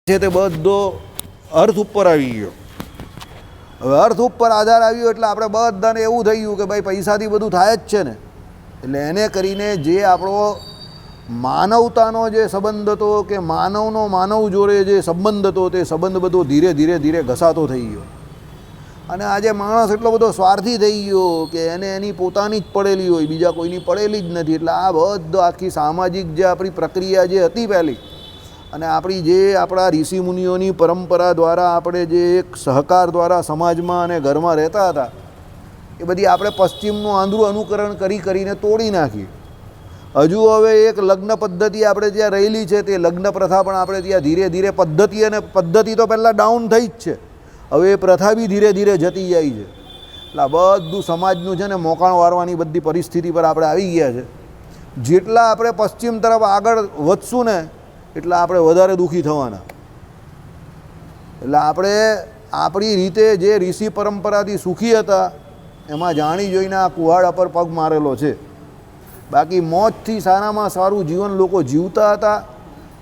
છે તે બધો અર્થ ઉપર આવી ગયો. હવે અર્થ ઉપર આધાર આવ્યો એટલે આપણે બધાને એવું થઈ ગયું કે ભાઈ પૈસાથી બધું થાય જ છે ને. એટલે એને કરીને જે આપણો માનવતાનો જે સંબંધ હતો કે માનવનો માનવ જોડે જે સંબંધ હતો તે સંબંધ બધો ધીરે ધીરે ઘસાતો થઈ ગયો. અને આજે માણસ એટલો બધો સ્વાર્થી થઈ ગયો કે એને એની પોતાની જ પડેલી હોય, બીજા કોઈની પડેલી જ નથી. એટલે આ બધો આખી સામાજિક જે આપણી પ્રક્રિયા જે હતી પહેલી અને આપણી જે આપણા ઋષિમુનિઓની પરંપરા દ્વારા આપણે જે એક સહકાર દ્વારા સમાજમાં અને ઘરમાં રહેતા હતા એ બધી આપણે પશ્ચિમનું આંધળું અનુકરણ કરીને તોડી નાખી. હજુ હવે એક લગ્ન પદ્ધતિ આપણે ત્યાં રહેલી છે, તે લગ્ન પ્રથા પણ આપણે ત્યાં ધીરે ધીરે પદ્ધતિ તો પહેલાં ડાઉન થઈ જ છે, હવે એ પ્રથા બી ધીરે ધીરે જતી જાય છે. એટલે આ બધું સમાજનું છે ને મોકાણ વારવાની બધી પરિસ્થિતિ પર આપણે આવી ગયા છે. જેટલા આપણે પશ્ચિમ તરફ આગળ વધશું ને એટલે આપણે વધારે દુઃખી થવાના. એટલે આપણે આપણી રીતે જે ઋષિ પરંપરાથી સુખી હતા એમાં જાણી જોઈને આ કુહાડા પર પગ મારેલો છે. બાકી મોજથી સારામાં સારું જીવન લોકો જીવતા હતા,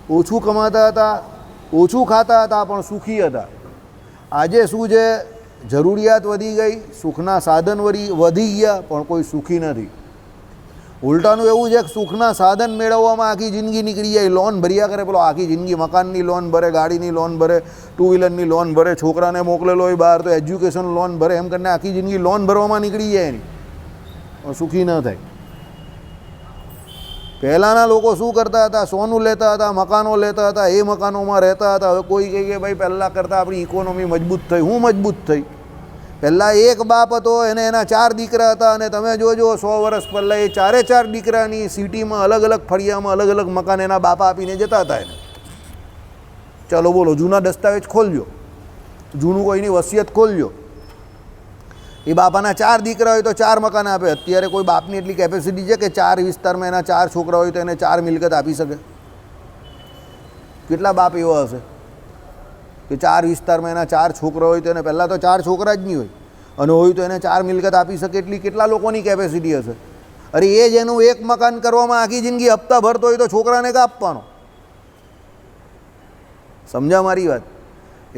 ઓછું કમાતા હતા, ઓછું ખાતા હતા, પણ સુખી હતા. આજે શું છે, જરૂરિયાત વધી ગઈ, સુખના સાધન વધી ગયા, પણ કોઈ સુખી નથી. ઉલટાનું એવું છે કે સુખના સાધન મેળવવામાં આખી જિંદગી નીકળી જાય, લોન ભર્યા કરે. પેલો આખી જિંદગી મકાનની લોન ભરે, ગાડીની લોન ભરે, ટુ વ્હીલરની લોન ભરે, છોકરાને મોકલેલો હોય બહાર તો એજ્યુકેશન લોન ભરે, એમ કરીને આખી જિંદગી લોન ભરવામાં નીકળી જાય એની, પણ સુખી ન થાય. પહેલાંના લોકો શું કરતા હતા, સોનું લેતા હતા, મકાનો લેતા હતા, એ મકાનોમાં રહેતા હતા. હવે કોઈ કહે કે ભાઈ પહેલાં કરતાં આપણી ઇકોનોમી મજબૂત થઈ. હું મજબૂત થઈ? પહેલાં એક બાપ હતો, એને એના 4 દીકરા હતા, અને તમે જોજો 100 વર્ષ પહેલાં એ 4 દીકરાની સિટીમાં અલગ અલગ ફળિયામાં અલગ અલગ મકાન એના બાપા આપીને જતા હતા એને. ચાલો બોલો, જૂના દસ્તાવેજ ખોલજો, જૂનું કોઈની વસિયત ખોલજો. એ બાપાના 4 દીકરા હોય તો 4 મકાન આપે. અત્યારે કોઈ બાપની એટલી કેપેસિટી છે કે 4 વિસ્તારમાં એના 4 છોકરા હોય તો એને 4 મિલકત આપી શકે? કેટલા બાપ એવા હશે કે 4 વિસ્તારમાં એના 4 છોકરા હોય તો એને પહેલાં તો 4 છોકરા જ નહીં હોય, અને હોય તો એને 4 મિલકત આપી શકે એટલી કેટલા લોકોની કેપેસિટી હશે? અરે એ જ એનું એક મકાન કરવામાં આખી જિંદગી હપ્તા ભરતો હોય તો છોકરાને કાં આપવાનો? સમજ્યા મારી વાત?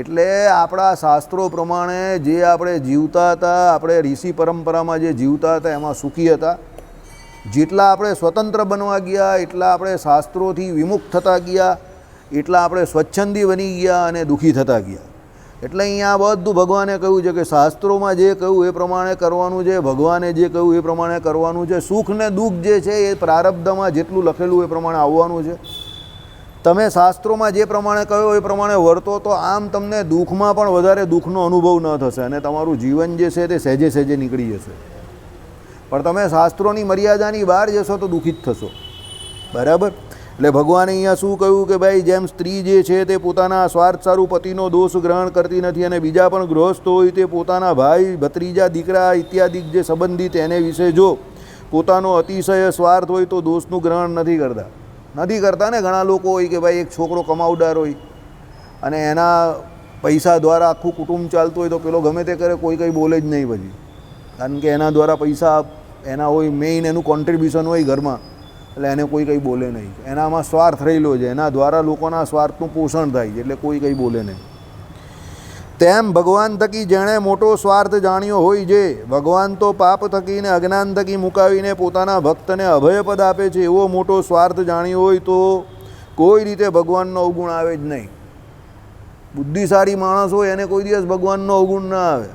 એટલે આપણા શાસ્ત્રો પ્રમાણે જે આપણે જીવતા હતા, આપણે ઋષિ પરંપરામાં જે જીવતા હતા એમાં સુખી હતા. જેટલા આપણે સ્વતંત્ર બનવા ગયા એટલા આપણે શાસ્ત્રોથી વિમુખ થતા ગયા, એટલા આપણે સ્વચ્છંદી બની ગયા અને દુઃખી થતા ગયા. એટલે અહીંયા બધું ભગવાને કહ્યું છે કે શાસ્ત્રોમાં જે કહ્યું એ પ્રમાણે કરવાનું છે, ભગવાને જે કહ્યું એ પ્રમાણે કરવાનું છે. સુખ ને દુઃખ જે છે એ પ્રારબ્ધમાં જેટલું લખેલું એ પ્રમાણે આવવાનું છે. તમે શાસ્ત્રોમાં જે પ્રમાણે કહ્યું એ પ્રમાણે વર્તો તો આમ તમને દુઃખમાં પણ વધારે દુઃખનો અનુભવ ન થશે અને તમારું જીવન જે છે તે સહેજે સહેજે નીકળી જશે. પણ તમે શાસ્ત્રોની મર્યાદાની બહાર જશો તો દુઃખી જ થશો. બરાબર? એટલે ભગવાને અહીંયા શું કહ્યું કે ભાઈ જેમ સ્ત્રી જે છે તે પોતાના સ્વાર્થ સારું પતિનો દોષ ગ્રહણ કરતી નથી, અને બીજા પણ ગૃહસ્થ હોય તે પોતાના ભાઈ, ભત્રીજા, દીકરા ઇત્યાદિ જે સંબંધિત એને વિશે જો પોતાનો અતિશય સ્વાર્થ હોય તો દોષનું ગ્રહણ નથી કરતા ને. ઘણા લોકો હોય કે ભાઈ એક છોકરો કમાવદાર હોય અને એના પૈસા દ્વારા આખું કુટુંબ ચાલતું હોય તો પેલો ગમે તે કરે, કોઈ કંઈ બોલે જ નહીં પછી, કારણ કે એના દ્વારા પૈસા એના હોય, મેઇન એનું કોન્ટ્રીબ્યુશન હોય ઘરમાં, એટલે એને કોઈ કંઈ બોલે નહીં. એનામાં સ્વાર્થ રહેલો છે, એના દ્વારા લોકોના સ્વાર્થનું પોષણ થાય છે, એટલે કોઈ કંઈ બોલે નહીં. તેમ ભગવાન થકી જેણે મોટો સ્વાર્થ જાણ્યો હોય છે, ભગવાન તો પાપ થકી ને અજ્ઞાન થકી મુકાવીને પોતાના ભક્તને અભયપદ આપે છે. એવો મોટો સ્વાર્થ જાણ્યો હોય તો કોઈ રીતે ભગવાનનો અવગુણ આવે જ નહીં. બુદ્ધિશાળી માણસ હોય એને કોઈ દિવસ ભગવાનનો અવગુણ ના આવે.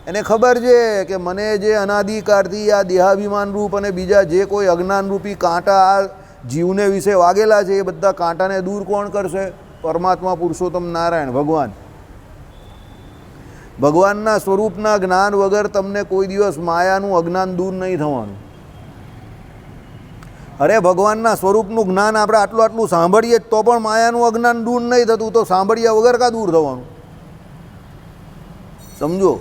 એને ખબર છે કે મને જે અનાદિકાળથી આ દેહાભિમાન રૂપ અને બીજા જે કોઈ અજ્ઞાનરૂપી કાંટા આ જીવને વિશે વાગેલા છે એ બધા કાંટાને દૂર કોણ કરશે? પરમાત્મા પુરુષોત્તમ નારાયણ ભગવાન. ભગવાનના સ્વરૂપના જ્ઞાન વગર તમને કોઈ દિવસ માયાનું અજ્ઞાન દૂર નહીં થવાનું. અરે ભગવાનના સ્વરૂપનું જ્ઞાન આપણે આટલું સાંભળીએ તો પણ માયાનું અજ્ઞાન દૂર નહીં થતું, તો સાંભળ્યા વગર કાં દૂર થવાનું? સમજો,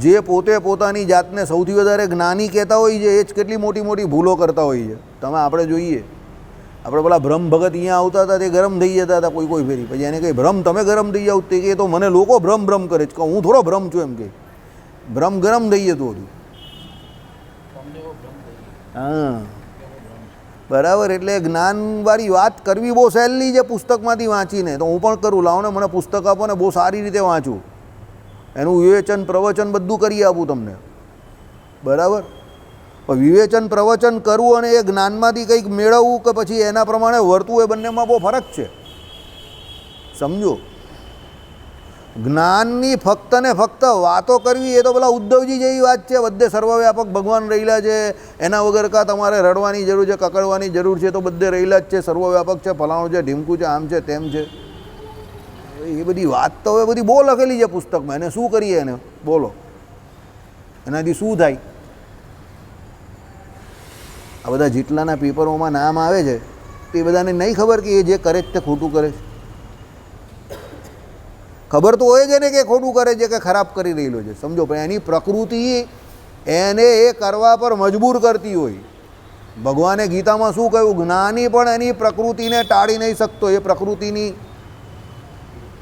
જે પોતે પોતાની જાતને સૌથી વધારે જ્ઞાની કહેતા હોય છે એ જ કેટલી મોટી મોટી ભૂલો કરતા હોય છે. તમે આપણે જોઈએ, આપણે પેલા બ્રહ્મ ભગત અહીંયા આવતા હતા તે ગરમ થઈ જતા હતા કોઈ ફેરી, પછી એને કહે ભ્રમ તમે ગરમ થઈ જાવ, તે કહે તો મને લોકો ભ્રમ કરે છે, હું થોડો ભ્રમ છું એમ કે. ભ્રમ ગરમ થઈ જતું હતું. હા, બરાબર. એટલે જ્ઞાનવાળી વાત કરવી બહુ સહેલી છે પુસ્તકમાંથી વાંચીને. તો હું પણ કરું, લાવો ને મને પુસ્તક આપો ને બહુ સારી રીતે વાંચું, એનું વિવેચન પ્રવચન બધું કરી આપું તમને. બરાબર. પણ વિવેચન પ્રવચન કરવું અને એ જ્ઞાનમાંથી કંઈક મેળવવું કે પછી એના પ્રમાણે વર્તવું, એ બંનેમાં બહુ ફરક છે, સમજો. જ્ઞાનની ફક્ત ને ફક્ત વાતો કરવી એ તો પેલા ઉદ્ધવજી જેવી વાત છે, બધે સર્વવ્યાપક ભગવાન રહેલા છે, એના વગર કાં તમારે રડવાની જરૂર છે, કકડવાની જરૂર છે, તો બધે રહેલા જ છે, સર્વવ્યાપક છે, ફલાણું છે, ઢીમકું છે, આમ છે, તેમ છે. એ બધી વાત તો હવે બધી બહુ લખેલી છે પુસ્તકમાં. એને શું કરીએ, એને બોલો, એનાથી શું થાય? આ બધા જેટલાના પેપરોમાં નામ આવે છે તે બધાને નહીં ખબર કે એ જે કરે છે તે ખોટું કરે છે. ખબર તો હોય છે ને કે ખોટું કરે છે કે ખરાબ કરી રહેલો છે, સમજો. પણ એની પ્રકૃતિ એને એ કરવા પર મજબૂર કરતી હોય. ભગવાને ગીતામાં શું કહ્યું? જ્ઞાની પણ એની પ્રકૃતિને ટાળી નહીં શકતો, એ પ્રકૃતિની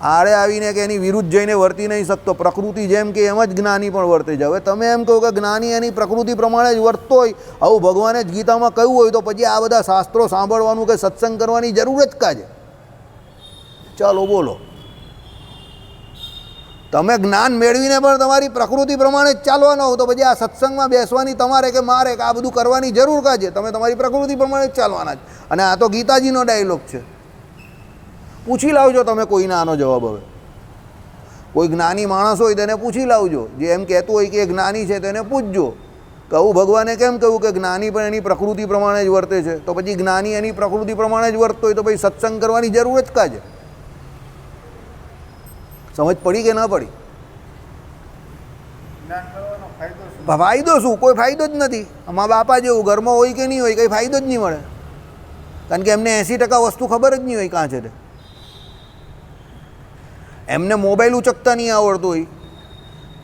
આડે આવીને કે એની વિરુદ્ધ જઈને વર્તી નહીં શકતો. પ્રકૃતિ જેમ કે એમ જ જ્ઞાની પણ વર્તે છે. હવે તમે એમ કહો કે જ્ઞાની એની પ્રકૃતિ પ્રમાણે જ વર્તતો હોય, આવું ભગવાને જ ગીતામાં કહ્યું હોય, તો પછી આ બધા શાસ્ત્રો સાંભળવાનું કે સત્સંગ કરવાની જરૂર જ કાં છે? ચાલો બોલો. તમે જ્ઞાન મેળવીને પણ તમારી પ્રકૃતિ પ્રમાણે જ ચાલવાનો હો, તો પછી આ સત્સંગમાં બેસવાની તમારે કે મારે કે આ બધું કરવાની જરૂર કાં છે? તમે તમારી પ્રકૃતિ પ્રમાણે જ ચાલવાના જ. અને આ તો ગીતાજીનો ડાયલોગ છે. પૂછી લાવજો તમે કોઈને આનો જવાબ. હવે કોઈ જ્ઞાની માણસ હોય તેને પૂછી લાવજો, જે એમ કહેતું હોય કે એ જ્ઞાની છે તેને પૂછજો કે આવું ભગવાને કેમ કહ્યું કે જ્ઞાની પણ એની પ્રકૃતિ પ્રમાણે જ વર્તે છે? તો પછી જ્ઞાની એની પ્રકૃતિ પ્રમાણે જ વર્તતો હોય તો પછી સત્સંગ કરવાની જરૂર જ કાં છે? સમજ પડી કે ના પડી? ફાયદો શું? કોઈ ફાયદો જ નથી. અમારા બાપા જેવું ઘરમાં હોય કે નહીં હોય, કંઈ ફાયદો જ નહીં મળે, કારણ કે એમને 80% વસ્તુ ખબર જ નહીં હોય કાં છે તે. એમને મોબાઈલ ઉચકતા નહીં આવડતું હોય,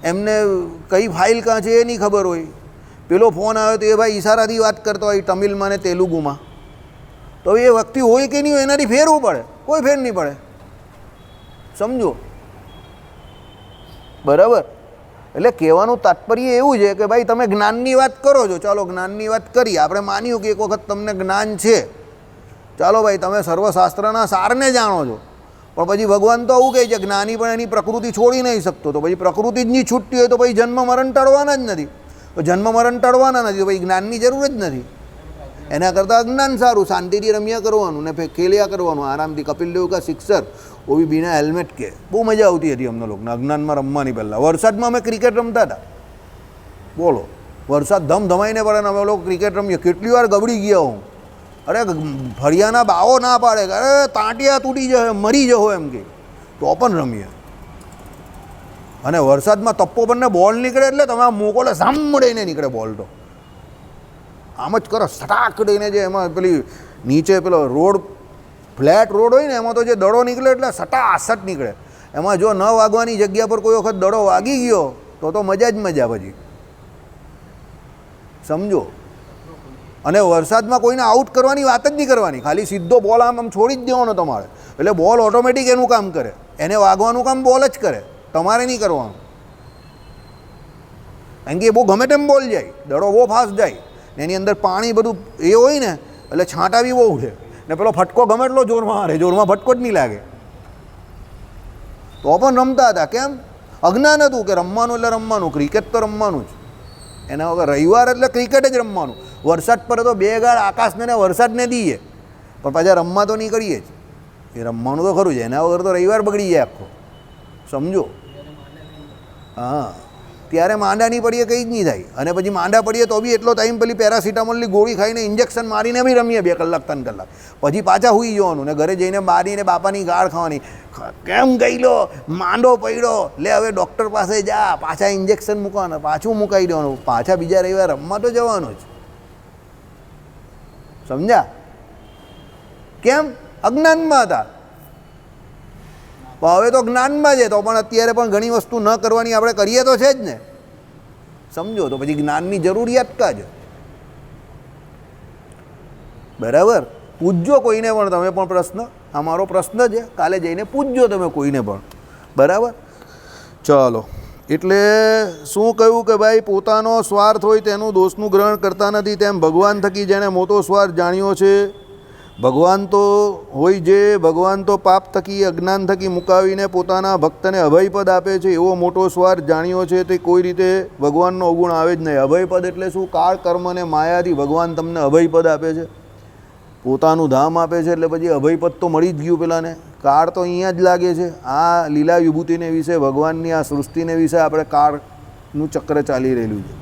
એમને કઈ ફાઇલ કાં છે એ નહીં ખબર હોય. પેલો ફોન આવ્યો તો એ ભાઈ ઈશારાથી વાત કરતો હોય, તમિલમાં ને તેલુગુમાં. તો એ વ્યક્તિ હોય કે નહીં હોય એનાથી ફેરવું પડે? કોઈ ફેર નહીં પડે, સમજો. બરાબર. એટલે કહેવાનું તાત્પર્ય એવું છે કે ભાઈ તમે જ્ઞાનની વાત કરો છો, ચાલો જ્ઞાનની વાત કરી, આપણે માન્યું કે એક વખત તમને જ્ઞાન છે, ચાલો ભાઈ તમે સર્વશાસ્ત્રના સારને જાણો છો. પણ પછી ભગવાન તો આવું કહે છે જ્ઞાની પણ એની પ્રકૃતિ છોડી નહીં શકતો. તો પછી પ્રકૃતિ જ નહીં છૂટતી હોય તો પછી જન્મ મરણ ટળવાના જ નથી. તો જન્મ મરણ ટળવાના નથી તો પછી જ્ઞાનની જરૂર જ નથી. એના કરતાં અજ્ઞાન સારું, શાંતિથી રમ્યા કરવાનું ને ખેલ્યા કરવાનું આરામથી. કપિલ દેવ કા સિક્સર वो भी बिना हेलमेट के. બહુ મજા આવતી હતી અમને લોકોને અજ્ઞાનમાં રમવાની. પહેલાં વરસાદમાં અમે ક્રિકેટ રમતા હતા, બોલો. વરસાદ ધમધમાઈને પડે ને અમે લોકો ક્રિકેટ રમીએ. કેટલી વાર ગબડી ગયા હું. અરે ફળિયાના બાવો ના પાડે કે અરે તાંટિયા તૂટી જશે, મરી જશો એમ કે, તો પણ રમીએ. અને વરસાદમાં તપ્પો બંને બોલ નીકળે એટલે તમે આમ મોકોલે સાંભળીને નીકળે બોલ. તો આમ જ કરો સટાક દઈને. જે એમાં પેલી નીચે પેલો રોડ ફ્લેટ રોડ હોય ને એમાં તો જે દડો નીકળે એટલે સટાસટ નીકળે. એમાં જો ન વાગવાની જગ્યા પર કોઈ વખત દડો વાગી ગયો તો મજા જ મજા પછી, સમજો. અને વરસાદમાં કોઈને આઉટ કરવાની વાત જ નહીં કરવાની, ખાલી સીધો બોલ આમ છોડી જ દેવાનો તમારે. એટલે બોલ ઓટોમેટિક એનું કામ કરે, એને વાગવાનું કામ બોલ જ કરે, તમારે નહીં કરવાનું. કારણ કે એ બહુ ગમે તેમ બોલ જાય, દડો બહુ ફાસ્ટ જાય ને એની અંદર પાણી બધું એ હોય ને એટલે છાંટા બી બહુ ઉઠે ને પેલો ફટકો ગમે એટલો જોરમાં મારે, જોરમાં ફટકો જ નહીં લાગે. તો પણ રમતા હતા. કેમ? અજ્ઞાન હતું કે રમવાનું એટલે રમવાનું, ક્રિકેટ તો રમવાનું જ. એના વગર રવિવાર એટલે ક્રિકેટ જ રમવાનું. વરસાદ પડે તો બે ગાળ આકાશને ને વરસાદને દઈએ, પણ પાછા રમવા તો નીકળીએ જ. એ રમવાનું તો ખરું છે, એના વગર તો રવિવાર બગડી જાય આખો, સમજો. હા, ત્યારે માંડા નહીં પડીએ કંઈ જ નહીં થાય. અને પછી માંડા પડીએ તો બી એટલો ટાઈમ પેલી પેરાસિટામોલની ગોળી ખાઈને ઇન્જેક્શન મારીને બી રમીએ 2 કલાક 3 કલાક. પછી પાછા સૂઈ જવાનું ને ઘરે જઈને મારીને બાપાની ગાળ ખાવાની. કેમ ગયેલો, માંડો પડ્યો, લે હવે ડૉક્ટર પાસે જા, પાછા ઇન્જેક્શન મૂકવાના, પાછું મુકાઈ દેવાનું, પાછા બીજા રવિવાર રમવા તો જવાનું જ, સમજ્યા? કેમ? અજ્ઞાનમાં હતા. હવે તો જ્ઞાનમાં છે, તો પણ અત્યારે પણ ઘણી વસ્તુ ન કરવાની આપણે કરીએ તો છે જ ને, સમજો. તો પછી જ્ઞાનની જરૂરિયાત કાં છે? બરાબર. પૂછજો કોઈને પણ તમે પણ પ્રશ્ન, આ મારો પ્રશ્ન છે, કાલે જઈને પૂછજો તમે કોઈને પણ. બરાબર. ચાલો, એટલે શું કહ્યું કે ભાઈ પોતાનો સ્વાર્થ હોય તેનું દોષનું ગ્રહણ કરતા નથી, તેમ ભગવાન થકી જેણે મોટો સ્વાર્થ જાણ્યો છે. ભગવાન તો હોય જે ભગવાન તો પાપ થકી અજ્ઞાન થકી મુકાવીને પોતાના ભક્તને અભયપદ આપે છે, એવો મોટો સ્વાર્થ જાણ્યો છે તે કોઈ રીતે ભગવાનનો અવગુણ આવે જ નહીં. અભયપદ એટલે શું? કાળ કર્મ અને માયાથી ભગવાન તમને અભયપદ આપે છે, પોતાનું ધામ આપે છે. એટલે પછી અભયપદ તો મળી જ ગયું પેલાને. કાળ તો અહીંયા જ લાગે છે. આ લીલા વિભૂતિને વિશે, ભગવાનની આ સૃષ્ટિને વિશે આપણે કાળનું ચક્ર ચાલી રહેલું છે.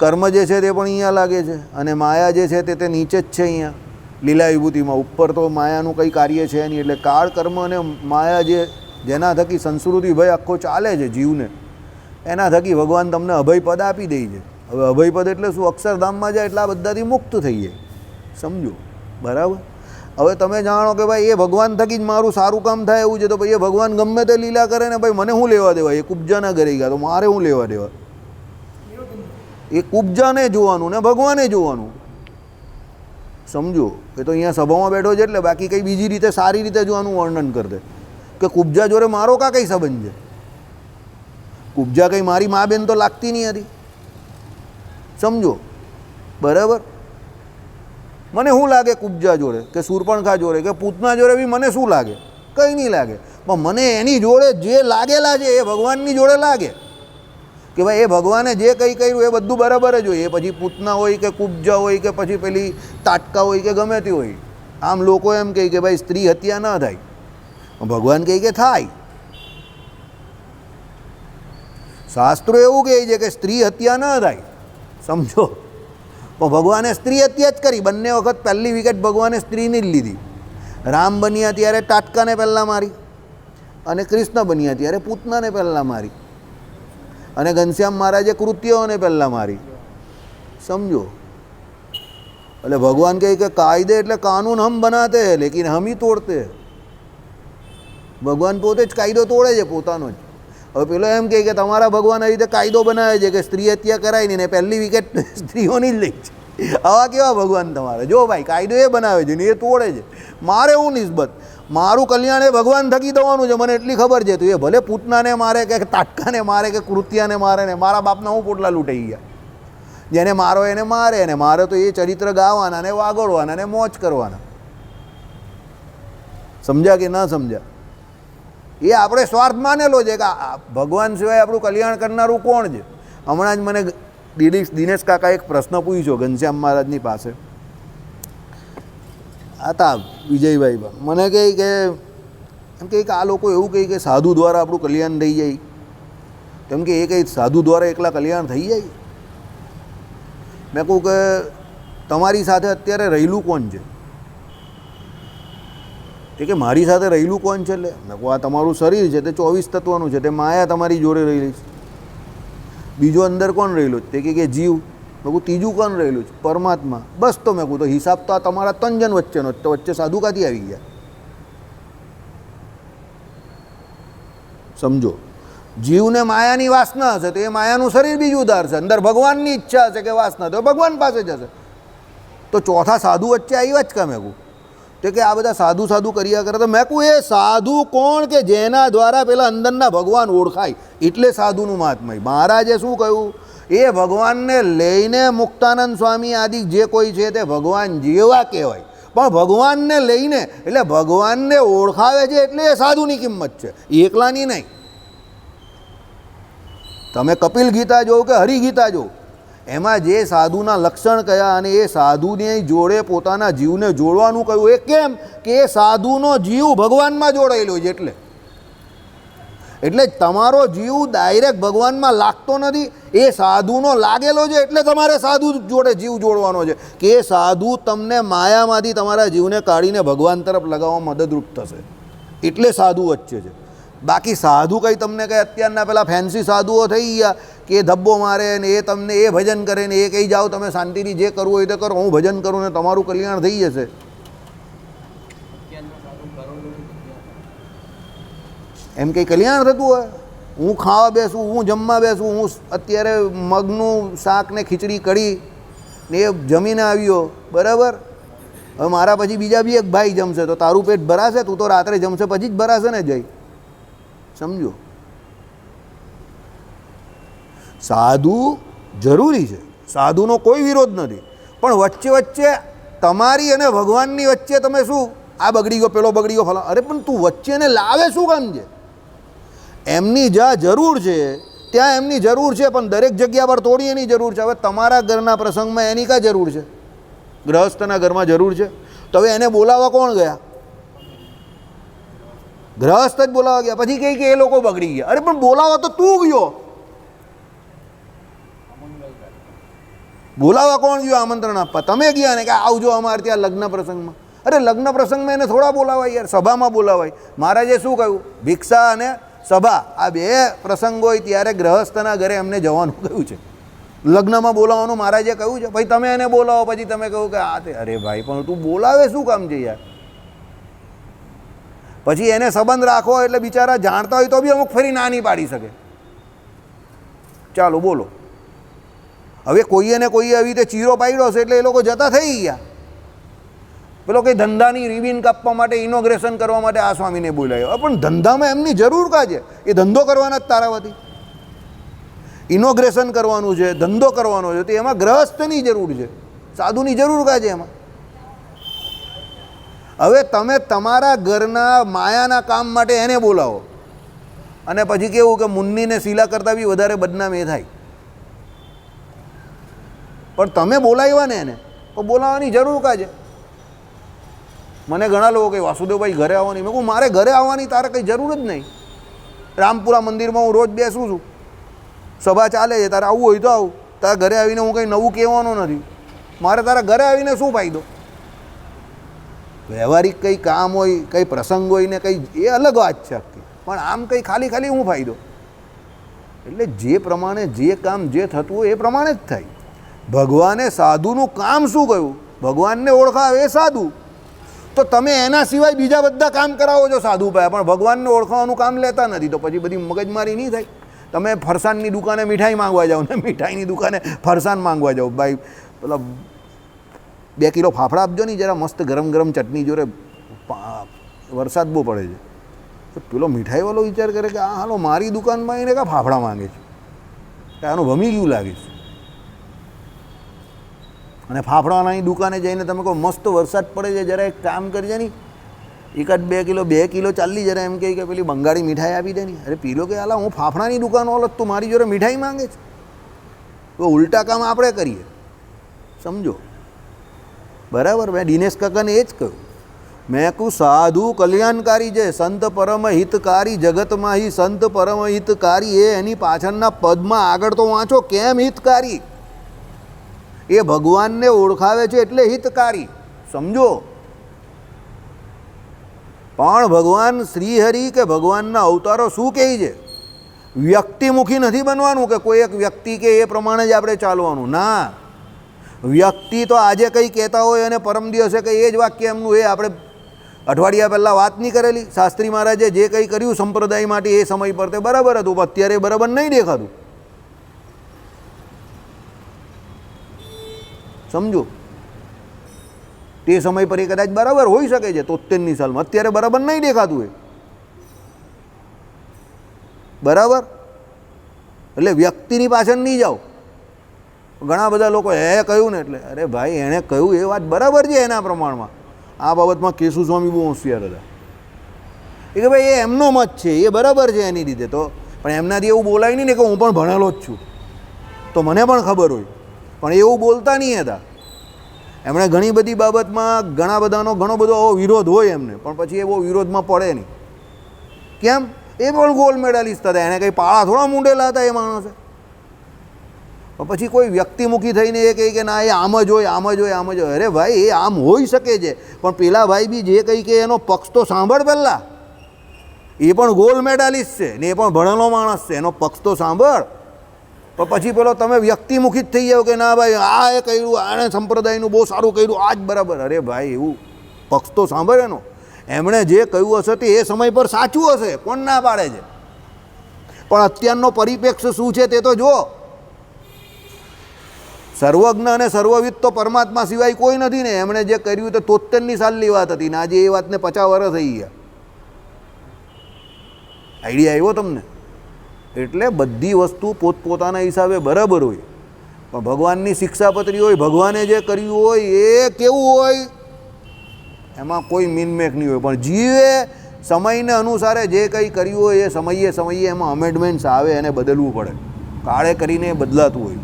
કર્મ જે છે તે પણ અહીંયા લાગે છે, અને માયા જે છે તે નીચે જ છે અહીંયા લીલા વિભૂતિમાં. ઉપર તો માયાનું કંઈ કાર્ય છે નહીં. એટલે કાળ કર્મ અને માયા જેના થકી સંસ્કૃતિ ભય આખો ચાલે છે જીવને, એના થકી ભગવાન તમને અભયપદ આપી દે છે. હવે અભયપદ એટલે શું? અક્ષરધામમાં જાય એટલે આ બધાથી મુક્ત થઈ જાય. સમજો? બરાબર. હવે તમે જાણો કે ભાઈ એ ભગવાન થકી જ મારું સારું કામ થાય એવું છે, તો ભાઈ એ ભગવાન ગમે તે લીલા કરે ને ભાઈ મને શું લેવા દેવા? એ કુબજાના ઘરે ગયા તો મારે શું લેવા દેવા? એ કુબજાને જોવાનું ને ભગવાને જોવાનું. સમજો? એ તો અહીંયા સભામાં બેઠો છે એટલે બાકી કંઈ બીજી રીતે સારી રીતે જોવાનું વર્ણન કરી દે કે કુબજા જોડે મારો કા કંઈ સંબંધ છે? કુબજા કંઈ મારી મા બેન તો લાગતી નહીં હતી. સમજો? બરાબર. મને શું લાગે કુબજા જોડે કે શૂર્પણખા જોડે કે પૂતના જોડે બી મને શું લાગે? કંઈ નહીં લાગે. પણ મને એની જોડે જે લાગેલા છે એ ભગવાનની જોડે લાગે કે ભાઈ એ ભગવાને જે કંઈ કર્યું એ બધું બરાબર જ હોય. એ પછી પૂતના હોય કે કુબજા હોય કે પછી પેલી તાટકા હોય કે ગમે તે હોય. આમ લોકો એમ કહે કે ભાઈ સ્ત્રી હત્યા ન થાય, ભગવાન કહે કે થાય. શાસ્ત્રો એવું કહે છે કે સ્ત્રી હત્યા ન થાય. સમજો? પણ ભગવાને સ્ત્રી હત્યા જ કરી. બંને વખત પહેલી વિકેટ ભગવાને સ્ત્રીની જ લીધી. રામ બન્યા ત્યારે તાટકાને પહેલાં મારી, અને કૃષ્ણ બન્યા ત્યારે પૂતનાને પહેલાં મારી, અને ઘનશ્યામ મહારાજે કૃત્યોને પહેલાં મારી. સમજો? એટલે ભગવાન કહે કે કાયદે એટલે કાનૂન હમ બનાતે હૈ લેકિન હમ ही તોડતે. ભગવાન પોતે જ કાયદો તોડે છે પોતાનો જ. હવે પેલો એમ કહે કે તમારા ભગવાન એ રીતે કાયદો બનાવે છે કે સ્ત્રી હત્યા કરાય નહીં ને પહેલી વિકેટ સ્ત્રીઓની જ લે છે. આવા કેવા ભગવાન તમારે? જો ભાઈ કાયદો એ બનાવે છે ને એ તોડે છે. મારે હું નિસ્બત? મારું કલ્યાણ એ ભગવાન થકી દવાનું છે, મને એટલી ખબર છે. તો એ ભલે પૂતનાને મારે કે તાટકાને મારે કે કૃત્યાને મારે ને મારા બાપના હું પોટલા લૂંટાઈ ગયા. જેને મારો એને મારે ને મારે તો એ ચરિત્ર ગાવાના ને વાગોળવાના ને મોજ કરવાના. સમજ્યા કે ના સમજ્યા? એ આપણે સ્વાર્થ માનેલો છે કે ભગવાન સિવાય આપણું કલ્યાણ કરનારું કોણ છે? હમણાં જ મને દિનેશ કાકા એક પ્રશ્ન પૂછ્યો ઘનશ્યામ મહારાજની પાસે હતા વિજયભાઈ. મને કહે કે એમ કહે કે આ લોકો એવું કહે કે સાધુ દ્વારા આપણું કલ્યાણ થઈ જાય. કેમ કે એ કંઈ સાધુ દ્વારા એકલા કલ્યાણ થઈ જાય? મેં કહું કે તમારી સાથે અત્યારે રહેલું કોણ છે? એ કે મારી સાથે રહેલું કોણ છે? એટલે મેં કહું આ તમારું શરીર છે તે 24 તત્વનું છે, તે માયા તમારી જોડે રહેલી છે. બીજો અંદર કોણ રહેલો છે? તે કે જીવ. મેં કહું ત્રીજું કોણ રહેલું છે? પરમાત્મા. બસ. તો મેં કહું તો હિસાબ તો આ તમારા 3 જણ વચ્ચેનો જ, તો વચ્ચે સાધુ કાથી આવી ગયા? સમજો? જીવને માયાની વાસના હશે તો એ માયાનું શરીર બીજું ધારશે. અંદર ભગવાનની ઈચ્છા હશે કે વાસના, તો ભગવાન પાસે જશે. તો ચોથા સાધુ વચ્ચે આવ્યા જ કા? મેં કહું તો કે આ બધા સાધુ સાધુ કર્યા કરે. તો મેં કહું એ સાધુ કોણ કે જેના દ્વારા પેલા અંદરના ભગવાન ઓળખાય, એટલે સાધુનું મહાત્મય. મહારાજે શું કહ્યું? એ ભગવાનને લઈને મુક્તાનંદ સ્વામી આદિ જે કોઈ છે તે ભગવાન જેવા કહેવાય, પણ ભગવાનને લઈને એટલે ભગવાનને ઓળખાવે છે એટલે એ સાધુની કિંમત છે, એકલાની નહીં. તમે કપિલ ગીતા જોવો કે હરિગીતા જોવો, એમાં જે સાધુના લક્ષણ કયા અને એ સાધુની જોડે પોતાના જીવને જોડવાનું કહ્યું. એ કેમ કે એ સાધુનો જીવ ભગવાનમાં જોડાયેલો છે. એટલે તમારો જીવ ડાયરેક્ટ ભગવાનમાં લાગતો નથી, એ સાધુનો લાગેલો છે. એટલે તમારે સાધુ જોડે જીવ જોડવાનો છે કે એ સાધુ તમને માયામાંથી તમારા જીવને કાઢીને ભગવાન તરફ લગાવવા મદદરૂપ થશે. એટલે સાધુ વચ્ચે છે. બાકી સાધુ કંઈ તમને કંઈ અત્યારના પેલા ફેન્સી સાધુઓ થઈ ગયા કે એ ધબ્બો મારે ને એ તમને એ ભજન કરે ને એ કહી જાઓ તમે શાંતિથી જે કરવું હોય તો કરો, હું ભજન કરું ને તમારું કલ્યાણ થઈ જશે. એમ કંઈ કલ્યાણ થતું હોય? હું ખાવા બેસું, હું જમવા બેસું, હું અત્યારે મગનું શાક ને ખીચડી કઢી ને એ જમીને આવ્યો, બરાબર. હવે મારા પછી બીજા બી એક ભાઈ જમશે તો તારું પેટ ભરાશે? તું તો રાત્રે જમશે પછી જ ભરાશે ને જઈ. સમજો? સાધુ જરૂરી છે, સાધુનો કોઈ વિરોધ નથી, પણ વચ્ચે વચ્ચે તમારી અને ભગવાનની વચ્ચે તમે શું આ બગડી ગયો પેલો બગડી ગયો ફલા, અરે પણ તું વચ્ચે એને લાવે શું કામ છે? એમની જ્યાં જરૂર છે ત્યાં એમની જરૂર છે, પણ દરેક જગ્યા પર થોડી એની જરૂર છે. હવે તમારા ઘરના પ્રસંગમાં એની કાં જરૂર છે? ગ્રહસ્થના ઘરમાં જરૂર છે, તો હવે એને બોલાવવા કોણ ગયા? ગ્રહસ્થ જ બોલાવવા ગયા. પછી કહે કે એ લોકો બગડી ગયા. અરે પણ બોલાવવા તો તું ગયો, બોલાવવા કોણ ગયો? આમંત્રણ આપવા તમે ગયા ને કે આવજો અમારે ત્યાં લગ્ન પ્રસંગમાં. અરે લગ્ન પ્રસંગમાં એને થોડા બોલાવાય યાર, સભામાં બોલાવાય. મહારાજે શું કહ્યું? ભિક્ષા અને સભા આ બે પ્રસંગ હોય ત્યારે ગ્રહસ્થના ઘરે એમને જવાનું કહ્યું છે. લગ્નમાં બોલાવવાનું મહારાજે કહ્યું છે. ભાઈ તમે એને બોલાવો, પછી તમે કહું કે આ તે, અરે ભાઈ પણ તું બોલાવે શું કામ છે યાર? પછી એને સંબંધ રાખો એટલે બિચારા જાણતા હોય તો બી અમુક ફરી ના નહીં પાડી શકે. ચાલો બોલો. હવે કોઈએ ને કોઈએ આવી રીતે ચીરો પાડ્યો છે એટલે એ લોકો જતા થઈ ગયા. પેલો કંઈ ધંધાની રિબિન કાપવા માટે, ઇનોગ્રેશન કરવા માટે આ સ્વામીને બોલાવ્યો. પણ ધંધામાં એમની જરૂર કાં છે? એ ધંધો કરવાના જ તારાવાથી. ઇનોગ્રેશન કરવાનું છે, ધંધો કરવાનો છે, તો એમાં ગ્રહસ્થની જરૂર છે, સાધુની જરૂર કાં છે એમાં? હવે તમે તમારા ઘરના માયાના કામ માટે એને બોલાવો અને પછી કેવું કે મુન્નીને શીલા કરતાં બી વધારે બદનામ એ થાય. પણ તમે બોલાવ્યા ને એને, તો બોલાવવાની જરૂર કાં છે? મને ઘણા લોકો કહે વાસુદેવભાઈ ઘરે આવવાની. મેં કહું મારે ઘરે આવવાની તારે કંઈ જરૂર જ નહીં. રામપુરા મંદિરમાં હું રોજ બેસું છું, સભા ચાલે છે, તારે આવવું હોય તો આવું. તારા ઘરે આવીને હું કંઈ નવું કહેવાનો નથી. મારે તારા ઘરે આવીને શું ફાયદો? વ્યવહારિક કંઈ કામ હોય, કંઈ પ્રસંગ હોય ને કંઈ, એ અલગ વાત છે આખી. પણ આમ કંઈ ખાલી ખાલી હું ફાયદો? એટલે જે પ્રમાણે જે કામ જે થતું હોય એ પ્રમાણે જ થાય. ભગવાને સાધુનું કામ શું કહ્યું? ભગવાનને ઓળખાવે એ સાધુ. તો તમે એના સિવાય બીજા બધા કામ કરાવો છો સાધુ પાસે, પણ ભગવાનને ઓળખાવાનું કામ લેતા નથી. તો પછી બધી મગજમારી નહીં થાય. તમે ફરસાણની દુકાને મીઠાઈ માંગવા જાઓ ને મીઠાઈની દુકાને ફરસાણ માંગવા જાઓ. ભાઈ પેલા 2 કિલો ફાફડા આપજો ને જરા, મસ્ત ગરમ ગરમ ચટણી જોડે. વરસાદ બહુ પડે છે, તો પેલો મીઠાઈવાળો વિચાર કરે કે આ હાલો મારી દુકાનમાં એને કાં ફાફડા માંગે છે, કે આનું ભમી ગયું લાગે છે. અને ફાફડાની દુકાને જઈને તમે કહો મસ્ત વરસાદ પડે છે, જરા એક કામ કરજે નહીં, 2 કિલો ચાલી જરા, એમ કહે કે પેલી બંગાળી મીઠાઈ આપી દે નહીં. અરે પીલો કે હાલા હું ફાફડાની દુકાન વાળો, તું મારી જોડે મીઠાઈ માંગે છે? તો ઉલટા કામ આપણે કરીએ, સમજો બરાબર? મેં દિનેશ કાકાને એ જ કહ્યું. મેં કહું સાધુ કલ્યાણકારી છે, સંત પરમ હિતકારી, જગતમાં હિ સંત પરમ હિતકારી. એ એની પાછળના પદમાં આગળ તો વાંચો, કેમ હિતકારી? એ ભગવાનને ઓળખાવે છે એટલે હિતકારી, સમજો. પણ ભગવાન શ્રીહરિ કે ભગવાનના અવતારો શું કહે છે? વ્યક્તિમુખી નથી બનવાનું કે કોઈ એક વ્યક્તિ કે એ પ્રમાણે જ આપણે ચાલવાનું. ના, વ્યક્તિ તો આજે કંઈ કહેતા હોય અને પરમ દિવસે કંઈ એ જ વાક્ય એમનું. એ આપણે અઠવાડિયા પહેલાં વાત નહીં કરેલી? શાસ્ત્રી મહારાજે જે કંઈ કર્યું સંપ્રદાય માટે એ સમય પર તે બરાબર હતું, પણ અત્યારે બરાબર નહીં દેખાતું, સમજો. તે સમય પર એ કદાચ બરાબર હોઈ શકે છે 73ની સાલમાં, અત્યારે બરાબર નહીં દેખાતું એ, બરાબર? એટલે વ્યક્તિની પાછળ નહીં જાઓ. ઘણા બધા લોકો એ કહ્યું ને એટલે, અરે ભાઈ એણે કહ્યું એ વાત બરાબર છે એના પ્રમાણમાં. આ બાબતમાં કેશુ સ્વામી બહુ હોશિયાર હતા. એ કે ભાઈ એ એમનો મત છે, એ બરાબર છે એની રીતે. તો પણ એમનાથી એવું બોલાય નહીં ને કે હું પણ ભણેલો જ છું, તો મને પણ ખબર હોય. પણ એવું બોલતા નહીં હતા. એમણે ઘણી બધી બાબતમાં ઘણા બધાનો ઘણો બધો વિરોધ હોય એમને, પણ પછી એ બહુ વિરોધમાં પડે નહીં. કેમ? એ પણ ગોલ્ડ મેડાલિસ્ટ હતા, એણે કંઈ પાળા થોડા મૂંડેલા હતા એ માણસે. પછી કોઈ વ્યક્તિમુખી થઈને એ કહે કે ના એ આમ જ હોય, આમ જ હોય, આમ જ હોય. અરે ભાઈ એ આમ હોઈ શકે છે, પણ પેલા ભાઈ બી જે કંઈ કે એનો પક્ષ તો સાંભળ પહેલાં. એ પણ ગોલ્ડ મેડાલિસ્ટ છે ને એ પણ ભણેલો માણસ છે, એનો પક્ષ તો સાંભળ. પણ પછી પેલો તમે વ્યક્તિમુખી જ થઈ જાઓ કે ના ભાઈ આ એ કર્યું, આણે સંપ્રદાયનું બહુ સારું કર્યું, આ જ બરાબર. અરે ભાઈ એવું પક્ષ તો સાંભળ એનો. એમણે જે કહ્યું હશે તે એ સમય પર સાચું હશે, કોણ ના પાડે છે? પણ અત્યારનો પરિપ્રેક્ષ્ય શું છે તે તો જુઓ. સર્વજ્ઞ અને સર્વવિદ તો પરમાત્મા સિવાય કોઈ નથી ને. એમણે જે કર્યું તે 73ની સાલની વાત હતી ને આજે એ વાતને 50 વર્ષ થઈ ગયા. આઈડિયા આવ્યો તમને? એટલે બધી વસ્તુ પોતપોતાના હિસાબે બરાબર હોય, પણ ભગવાનની શિક્ષાપત્રી હોય, ભગવાને જે કર્યું હોય એ કેવું હોય એમાં કોઈ મીનમેક નહીં હોય. પણ જીવે સમયને અનુસારે જે કંઈ કર્યું હોય એ સમયે એમાં અમેન્ડમેન્ટ્સ આવે, એને બદલવું પડે, કાળે કરીને બદલાતું હોય.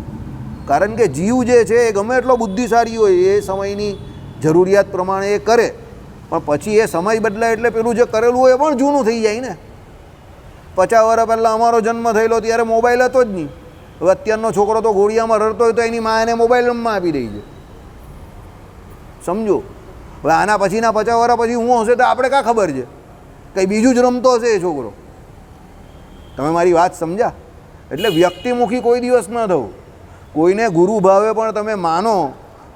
કારણ કે જીવ જે છે એ ગમે એટલો બુદ્ધિશાળી હોય એ સમયની જરૂરિયાત પ્રમાણે એ કરે, પણ પછી એ સમય બદલાય એટલે પેલું જે કરેલું હોય એ પણ જૂનું થઈ જાય ને. 50 વર્ષ પહેલાં અમારો જન્મ થયેલો ત્યારે મોબાઈલ હતો જ નહીં. હવે અત્યારનો છોકરો તો ઘોડિયામાં રડતો હોય તો એની મા એને મોબાઈલમાં આપી દઈ છે, સમજો. હવે આના પછીના 50 વર્ષ પછી હું હશે તો આપણે કાં ખબર છે, કંઈ બીજું જ રમતો હશે એ છોકરો. તમે મારી વાત સમજ્યા? એટલે વ્યક્તિમુખી કોઈ દિવસ ન થવું. કોઈને ગુરુ ભાવે પણ તમે માનો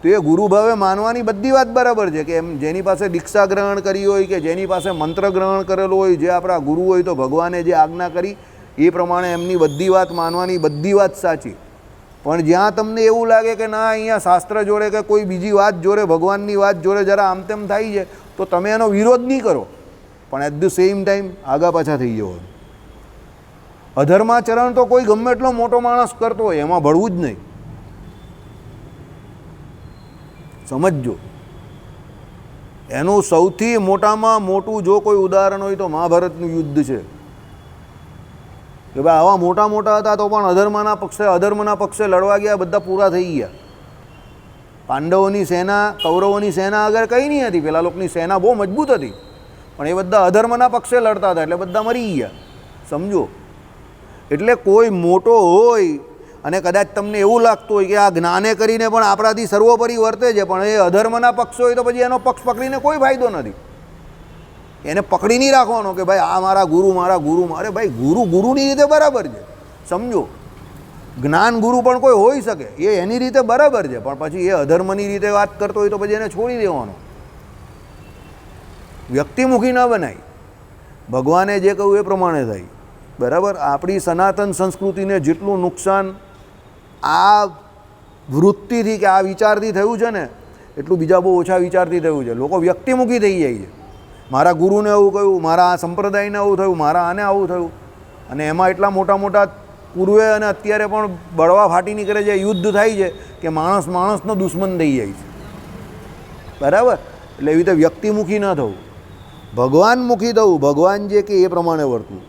તો એ ગુરુ ભાવે માનવાની બધી વાત બરાબર છે, કે એમ જેની પાસે દીક્ષા ગ્રહણ કરી હોય કે જેની પાસે મંત્ર ગ્રહણ કરેલો હોય, જે આપણા ગુરુ હોય તો ભગવાને જે આજ્ઞા કરી એ પ્રમાણે એમની બધી વાત માનવાની, બધી વાત સાચી. પણ જ્યાં તમને એવું લાગે કે ના અહીંયા શાસ્ત્ર જોડે કે કોઈ બીજી વાત જોડે, ભગવાનની વાત જોડે જરા આમ તેમ થાય છે, તો તમે એનો વિરોધ નહીં કરો, પણ એટ ધ સેમ ટાઈમ આગા પાછા થઈ જવો. અધર્માચરણ તો કોઈ ગમે એટલો મોટો માણસ કરતો હોય એમાં ભળવું જ નહીં, સમજજો. એનું સૌથી મોટામાં મોટું જો કોઈ ઉદાહરણ હોય તો મહાભારતનું યુદ્ધ છે, કે ભાઈ આવા મોટા મોટા હતા તો પણ અધર્મના પક્ષે લડવા ગયા, બધા પૂરા થઈ ગયા. પાંડવોની સેના કૌરવોની સેના આગળ કંઈ નહીં હતી, પેલા લોકોની સેના બહુ મજબૂત હતી, પણ એ બધા અધર્મના પક્ષે લડતા હતા એટલે બધા મરી ગયા, સમજો. એટલે કોઈ મોટો હોય અને કદાચ તમને એવું લાગતું હોય કે આ જ્ઞાને કરીને પણ આપણાથી સર્વોપરી વર્તે છે, પણ એ અધર્મના પક્ષ હોય તો પછી એનો પક્ષ પકડીને કોઈ ફાયદો નથી. એને પકડી નહીં રાખવાનો કે ભાઈ આ મારા ગુરુ. અરે ભાઈ ગુરુની રીતે બરાબર છે, સમજો. જ્ઞાન ગુરુ પણ કોઈ હોઈ શકે, એ એની રીતે બરાબર છે, પણ પછી એ અધર્મની રીતે વાત કરતો હોય તો પછી એને છોડી દેવાનો. વ્યક્તિમુખી ન બનાય, ભગવાને જે કહ્યું એ પ્રમાણે થાય, બરાબર. આપણી સનાતન સંસ્કૃતિને જેટલું નુકસાન આ વૃત્તિથી કે આ વિચારથી થયું છે ને, એટલું બીજા બહુ ઓછા વિચારથી થયું છે. લોકો વ્યક્તિમુખી થઈ જાય છે, મારા ગુરુને આવું કહ્યું, મારા આ સંપ્રદાયને આવું થયું, મારા આને આવું થયું, અને એમાં એટલા મોટા મોટા પૂર્વે અને અત્યારે પણ બળવા ફાટી નીકળે છે, યુદ્ધ થાય છે કે માણસનો દુશ્મન થઈ જાય છે, બરાબર. એટલે એવી રીતે વ્યક્તિમુખી ન થવું, ભગવાનમુખી થવું, ભગવાન જે કે એ પ્રમાણે વર્તવું.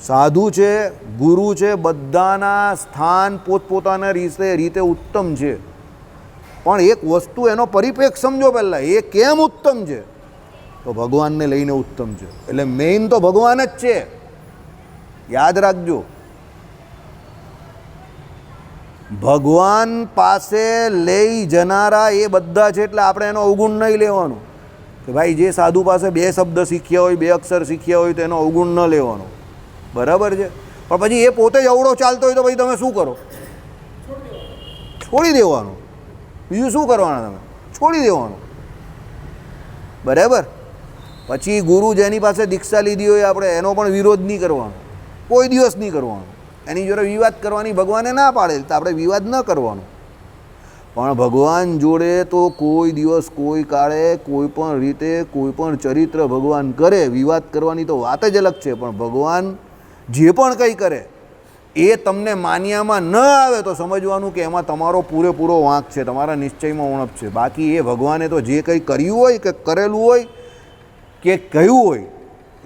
સાધુ છે, ગુરુ છે, બધાના સ્થાન પોતપોતાના રીતે ઉત્તમ છે, પણ એક વસ્તુ એનો પરિપ્રેક્ષ સમજો પહેલાં, એ કેમ ઉત્તમ છે તો ભગવાનને લઈને ઉત્તમ છે. એટલે મેઇન તો ભગવાન જ છે, યાદ રાખજો. ભગવાન પાસે લઈ જનારા એ બધા છે, એટલે આપણે એનો અવગુણ નહીં લેવાનું કે ભાઈ જે સાધુ પાસે 2 શબ્દ શીખ્યા હોય, 2 અક્ષર શીખ્યા હોય તો એનો અવગુણ ન લેવાનો, બરાબર છે. પણ પછી એ પોતે જ અવળો ચાલતો હોય તો પછી તમે શું કરો? છોડી દેવાનું. બીજું શું કરવાના? તમે છોડી દેવાનું, બરાબર. પછી ગુરુ જેની પાસે દીક્ષા લીધી હોય આપણે એનો પણ વિરોધ નહીં કરવાનો, કોઈ દિવસ નહીં કરવાનો. એની જોડે વિવાદ કરવાની ભગવાને ના પાડે તો આપણે વિવાદ ન કરવાનો. પણ ભગવાન જોડે તો કોઈ દિવસ, કોઈ કાળે, કોઈ પણ રીતે, કોઈ પણ ચરિત્ર ભગવાન કરે, વિવાદ કરવાની તો વાત જ અલગ છે. પણ ભગવાન જે પણ કંઈ કરે એ તમને માન્યામાં ન આવે તો સમજવાનું કે એમાં તમારો પૂરેપૂરો વાંક છે, તમારા નિશ્ચયમાં ઉણપ છે. બાકી એ ભગવાને તો જે કંઈ કર્યું હોય કે કરેલું હોય કે કહ્યું હોય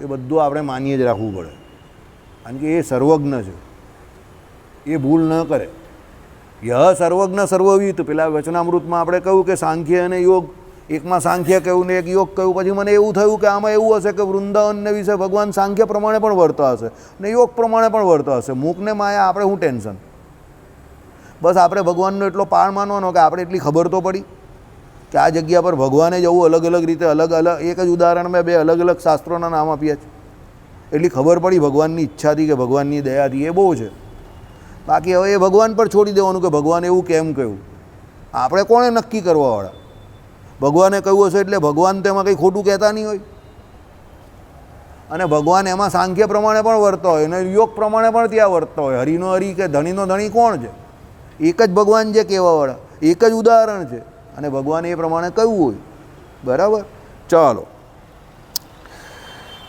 એ બધું આપણે માનીએ જ રાખવું પડે, કારણ કે એ સર્વજ્ઞ છે, એ ભૂલ ન કરે. યહ સર્વજ્ઞ સર્વવિત, પેલા વચનામૃતમાં આપણે કહ્યું કે સાંખ્ય અને યોગ, એકમાં સાંખ્ય કહ્યું ને એક યોગ કહ્યું. પછી મને એવું થયું કે આમાં એવું હશે કે વૃંદાવનને વિશે ભગવાન સાંખ્ય પ્રમાણે પણ વર્તા હશે ને યોગ પ્રમાણે પણ વર્તા હશે. મૂકને માયા આપણે શું ટેન્શન? બસ આપણે ભગવાનનો એટલો પાળ માનવાનો કે આપણે એટલી ખબર તો પડી કે આ જગ્યા પર ભગવાને જવું અલગ અલગ રીતે, અલગ એક જ ઉદાહરણ મેં 2 અલગ અલગ શાસ્ત્રોના નામ આપ્યા છે. એટલી ખબર પડી ભગવાનની ઈચ્છાથી કે ભગવાનની દયાથી, એ બહુ છે. બાકી હવે એ ભગવાન પર છોડી દેવાનું કે ભગવાન એવું કેમ કહ્યું. આપણે કોણે નક્કી કરવાવાળા? ભગવાને કહ્યું હશે એટલે ભગવાન તેમાં કંઈ ખોટું કહેતા નહીં હોય. અને ભગવાન એમાં સાંખ્ય પ્રમાણે પણ વર્તતા હોય અને યોગ પ્રમાણે પણ ત્યાં વર્તતા હોય. હરિનો હરિ કે ધણીનો ધણી કોણ છે? એક જ ભગવાન છે કહેવાવાળા, એક જ ઉદાહરણ છે, અને ભગવાને એ પ્રમાણે કહ્યું હોય, બરાબર. ચાલો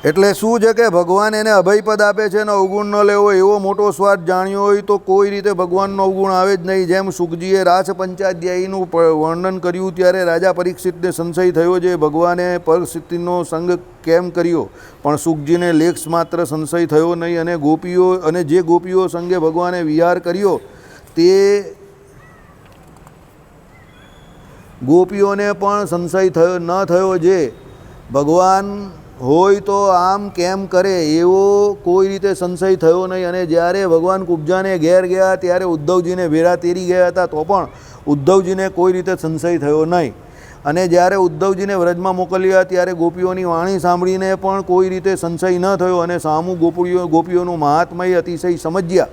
એટલે શું છે કે ભગવાન એને અભયપદ આપે છે ને અવગુણ ન લેવો એવો મોટો સ્વાર્થ જાણ્યો હોય તો કોઈ રીતે ભગવાનનો અવગુણ આવે જ નહીં. જેમ સુખજીએ રાસ પંચાધ્યાયીનું વર્ણન કર્યું ત્યારે રાજા પરીક્ષિતને સંશય થયો છે ભગવાને પરિસ્થિતિનો સંગ કેમ કર્યો, પણ સુખજીને લેખ માત્ર સંશય થયો નહીં અને જે ગોપીઓ સંગે ભગવાને વિહાર કર્યો તે ગોપીઓને પણ સંશય ન થયો. જે ભગવાન હોય તો આમ કેમ કરે એવો કોઈ રીતે સંશય થયો નહીં. અને જ્યારે ભગવાન કુબ્જાને ઘેર ગયા ત્યારે ઉદ્ધવજીને ભેરા તેરી ગયા હતા તો પણ ઉદ્ધવજીને કોઈ રીતે સંશય થયો નહીં. અને જ્યારે ઉદ્ધવજીને વ્રજમાં મોકલ્યા ત્યારે ગોપીઓની વાણી સાંભળીને પણ કોઈ રીતે સંશય ન થયો અને સામું ગોપીઓનું મહાત્મય અતિશય સમજ્યા.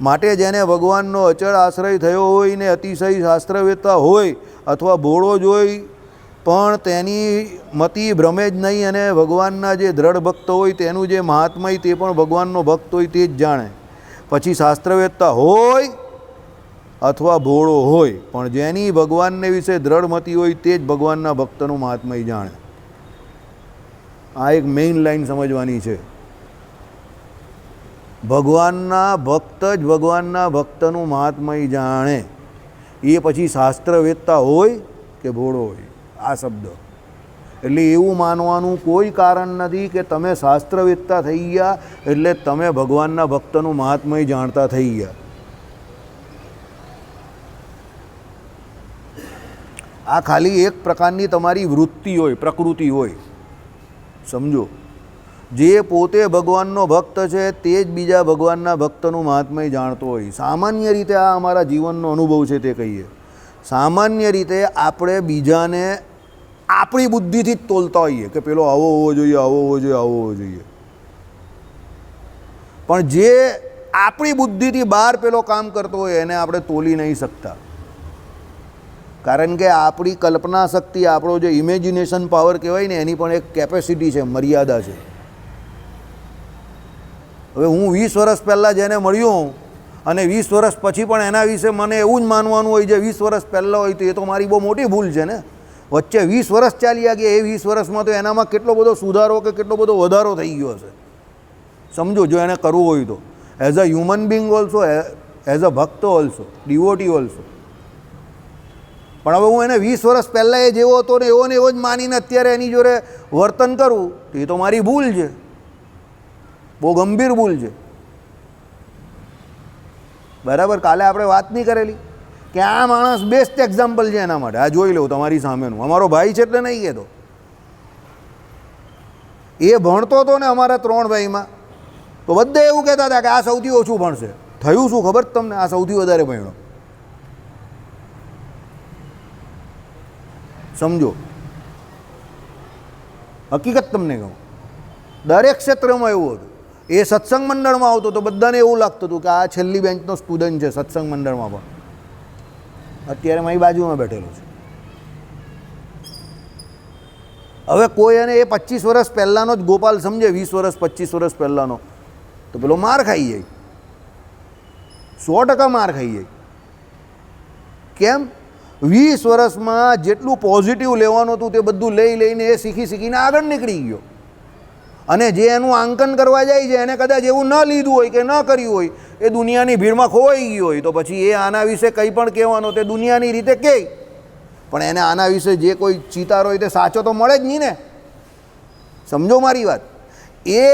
માટે જેને ભગવાનનો અચળ આશ્રય થયો હોય ને અતિશય શાસ્ત્રવેત્તા હોય અથવા ભોળો જ હોય પણ તેની મતિ ભ્રમે જ નહીં અને ભગવાનના જે દ્રઢ ભક્ત હોય તેનું જે મહાત્મય તે પણ ભગવાનનો ભક્ત હોય તે જ જાણે. પછી શાસ્ત્રવેત્તા હોય અથવા ભોળો હોય પણ જેની ભગવાનને વિશે દ્રઢ મતિ હોય તે જ ભગવાનના ભક્તનું મહાત્મય જાણે. આ એક મેઇન લાઈન સમજવાની છે. ભગવાનના ભક્ત જ ભગવાનના ભક્તનું મહાત્મય જાણે. એ પછી શાસ્ત્રવેત્તા હોય કે ભોળો હોય. આ શબ્દ એટલે એવું માનવાનું કોઈ કારણ નથી કે તમે શાસ્ત્રવેત્તા થઈ ગયા એટલે તમે ભગવાનના ભક્તનું મહાત્મય જાણતા થઈ ગયા. આ ખાલી એક પ્રકારની તમારી વૃત્તિ હોય, પ્રકૃતિ હોય. સમજો, જે પોતે ભગવાનનો ભક્ત છે તે જ બીજા ભગવાનના ભક્તનું મહાત્મય જાણતો હોય. સામાન્ય રીતે આ અમારા જીવનનો અનુભવ છે તે કહીએ. સામાન્ય રીતે આપણે બીજાને આપણી બુદ્ધિથી જ તોલતા હોઈએ કે પેલો આવો હોવો જોઈએ, આવો હોવો જોઈએ, આવો હોવો જોઈએ. પણ જે આપણી બુદ્ધિથી બહાર પેલો કામ કરતો હોય એને આપણે તોલી નહીં શકતા. કારણ કે આપણી કલ્પના શક્તિ, આપણો જે ઇમેજિનેશન પાવર કહેવાય ને એની પણ એક કેપેસિટી છે, મર્યાદા છે. હવે હું 20 વર્ષ પહેલાં જેને મળ્યો અને 20 વર્ષ પછી પણ એના વિશે મને એવું જ માનવાનું હોય જે 20 વર્ષ પહેલાં હોય તો એ તો મારી બહુ મોટી ભૂલ છે ને. વચ્ચે 20 વર્ષ ચાલ્યા ગયા, એ 20 વર્ષમાં તો એનામાં કેટલો બધો સુધારો કે કેટલો બધો વધારો થઈ ગયો હશે. સમજો, જો એને કરવું હોય તો as a human being also, as a ભક્ત ઓલ્સો, ડિવોટી ઓલ્સો. પણ હવે હું એને 20 વર્ષ પહેલાં એ જેવો હતો ને એવો જ માનીને અત્યારે એની જોડે વર્તન કરું તો એ તો મારી ભૂલ છે, બહુ ગંભીર ભૂલ છે. બરાબર. કાલે આપણે વાત નહીં કરેલી કે આ માણસ બેસ્ટ એક્ઝામ્પલ છે એના માટે. આ જોઈ લો તમારી સામેનું, અમારો ભાઈ છે એટલે નહીં કહેતો. એ ભણતો હતો ને અમારા 3 ભાઈમાં તો બધા એવું કહેતા હતા કે આ સૌથી ઓછું ભણશે. થયું શું ખબર તમને? આ સૌથી વધારે ભણ્યો. સમજો, હકીકત તમને કહું, દરેક ક્ષેત્રમાં એવું હતું. એ સત્સંગ મંડળમાં આવતો તો બધાને એવું લાગતું હતું કે આ છેલ્લી બેન્ચનો સ્ટુડન્ટ છે સત્સંગ મંડળમાં પણ. અત્યારે મારી બાજુમાં બેઠેલો છે. હવે કોઈ એને એ 25 વર્ષ પહેલાંનો જ ગોપાલ સમજે, 20 વર્ષ 25 વર્ષ પહેલાંનો, તો પેલો માર ખાઈ જાય, 100% માર ખાઈ જાય. કેમ? 20 વર્ષમાં જેટલું પોઝિટિવ લેવાનું હતું તે બધું લઈને એ શીખીને આગળ નીકળી ગયો. અને જે એનું આંકન કરવા જાય છે એને કદાચ એવું ન લીધું હોય કે ન કર્યું હોય, એ દુનિયાની ભીડમાં ખોવાઈ ગયો હોય તો પછી એ આના વિશે કંઈ પણ કહેવાનો તે દુનિયાની રીતે કહે. પણ એને આના વિશે જે કોઈ ચિતારો હોય તે સાચો તો મળે જ નહીં ને. સમજો મારી વાત. એ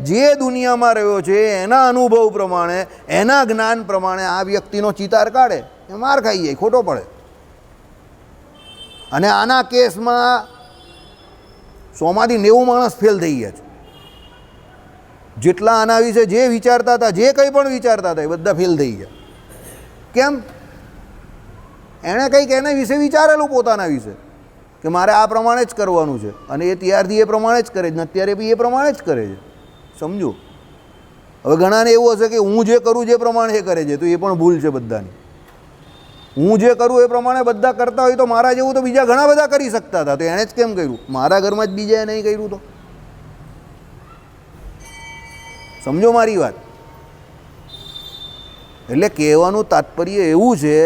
જે દુનિયામાં રહ્યો છે એના અનુભવ પ્રમાણે, એના જ્ઞાન પ્રમાણે આ વ્યક્તિનો ચિતાર કાઢે, એ માર ખાઈ જાય, ખોટો પડે. અને આના કેસમાં 100માંથી 90 માણસ ફેલ થઈ ગયા છે. જેટલા આના વિશે જે વિચારતા હતા, જે કંઈ પણ વિચારતા હતા, એ બધા ફેલ થઈ ગયા. કેમ? એણે કંઈક એના વિશે વિચારેલું પોતાના વિશે કે મારે આ પ્રમાણે જ કરવાનું છે અને એ ત્યારથી એ પ્રમાણે જ કરે છે ને અત્યારે બી એ પ્રમાણે જ કરે છે. સમજો, હવે ઘણાને એવું હશે કે હું જે કરું જે પ્રમાણે એ કરે છે, તો એ પણ ભૂલ છે બધાની. હું જે કરું એ પ્રમાણે બધા કરતા હોય તો મારા જેવું તો બીજા ઘણા બધા કરી શકતા હતા, તો એણે જ કેમ કર્યું? મારા ઘરમાં જ બીજાએ નહીં કર્યું તો? સમજો મારી વાત. એટલે કહેવાનું તાત્પર્ય એવું છે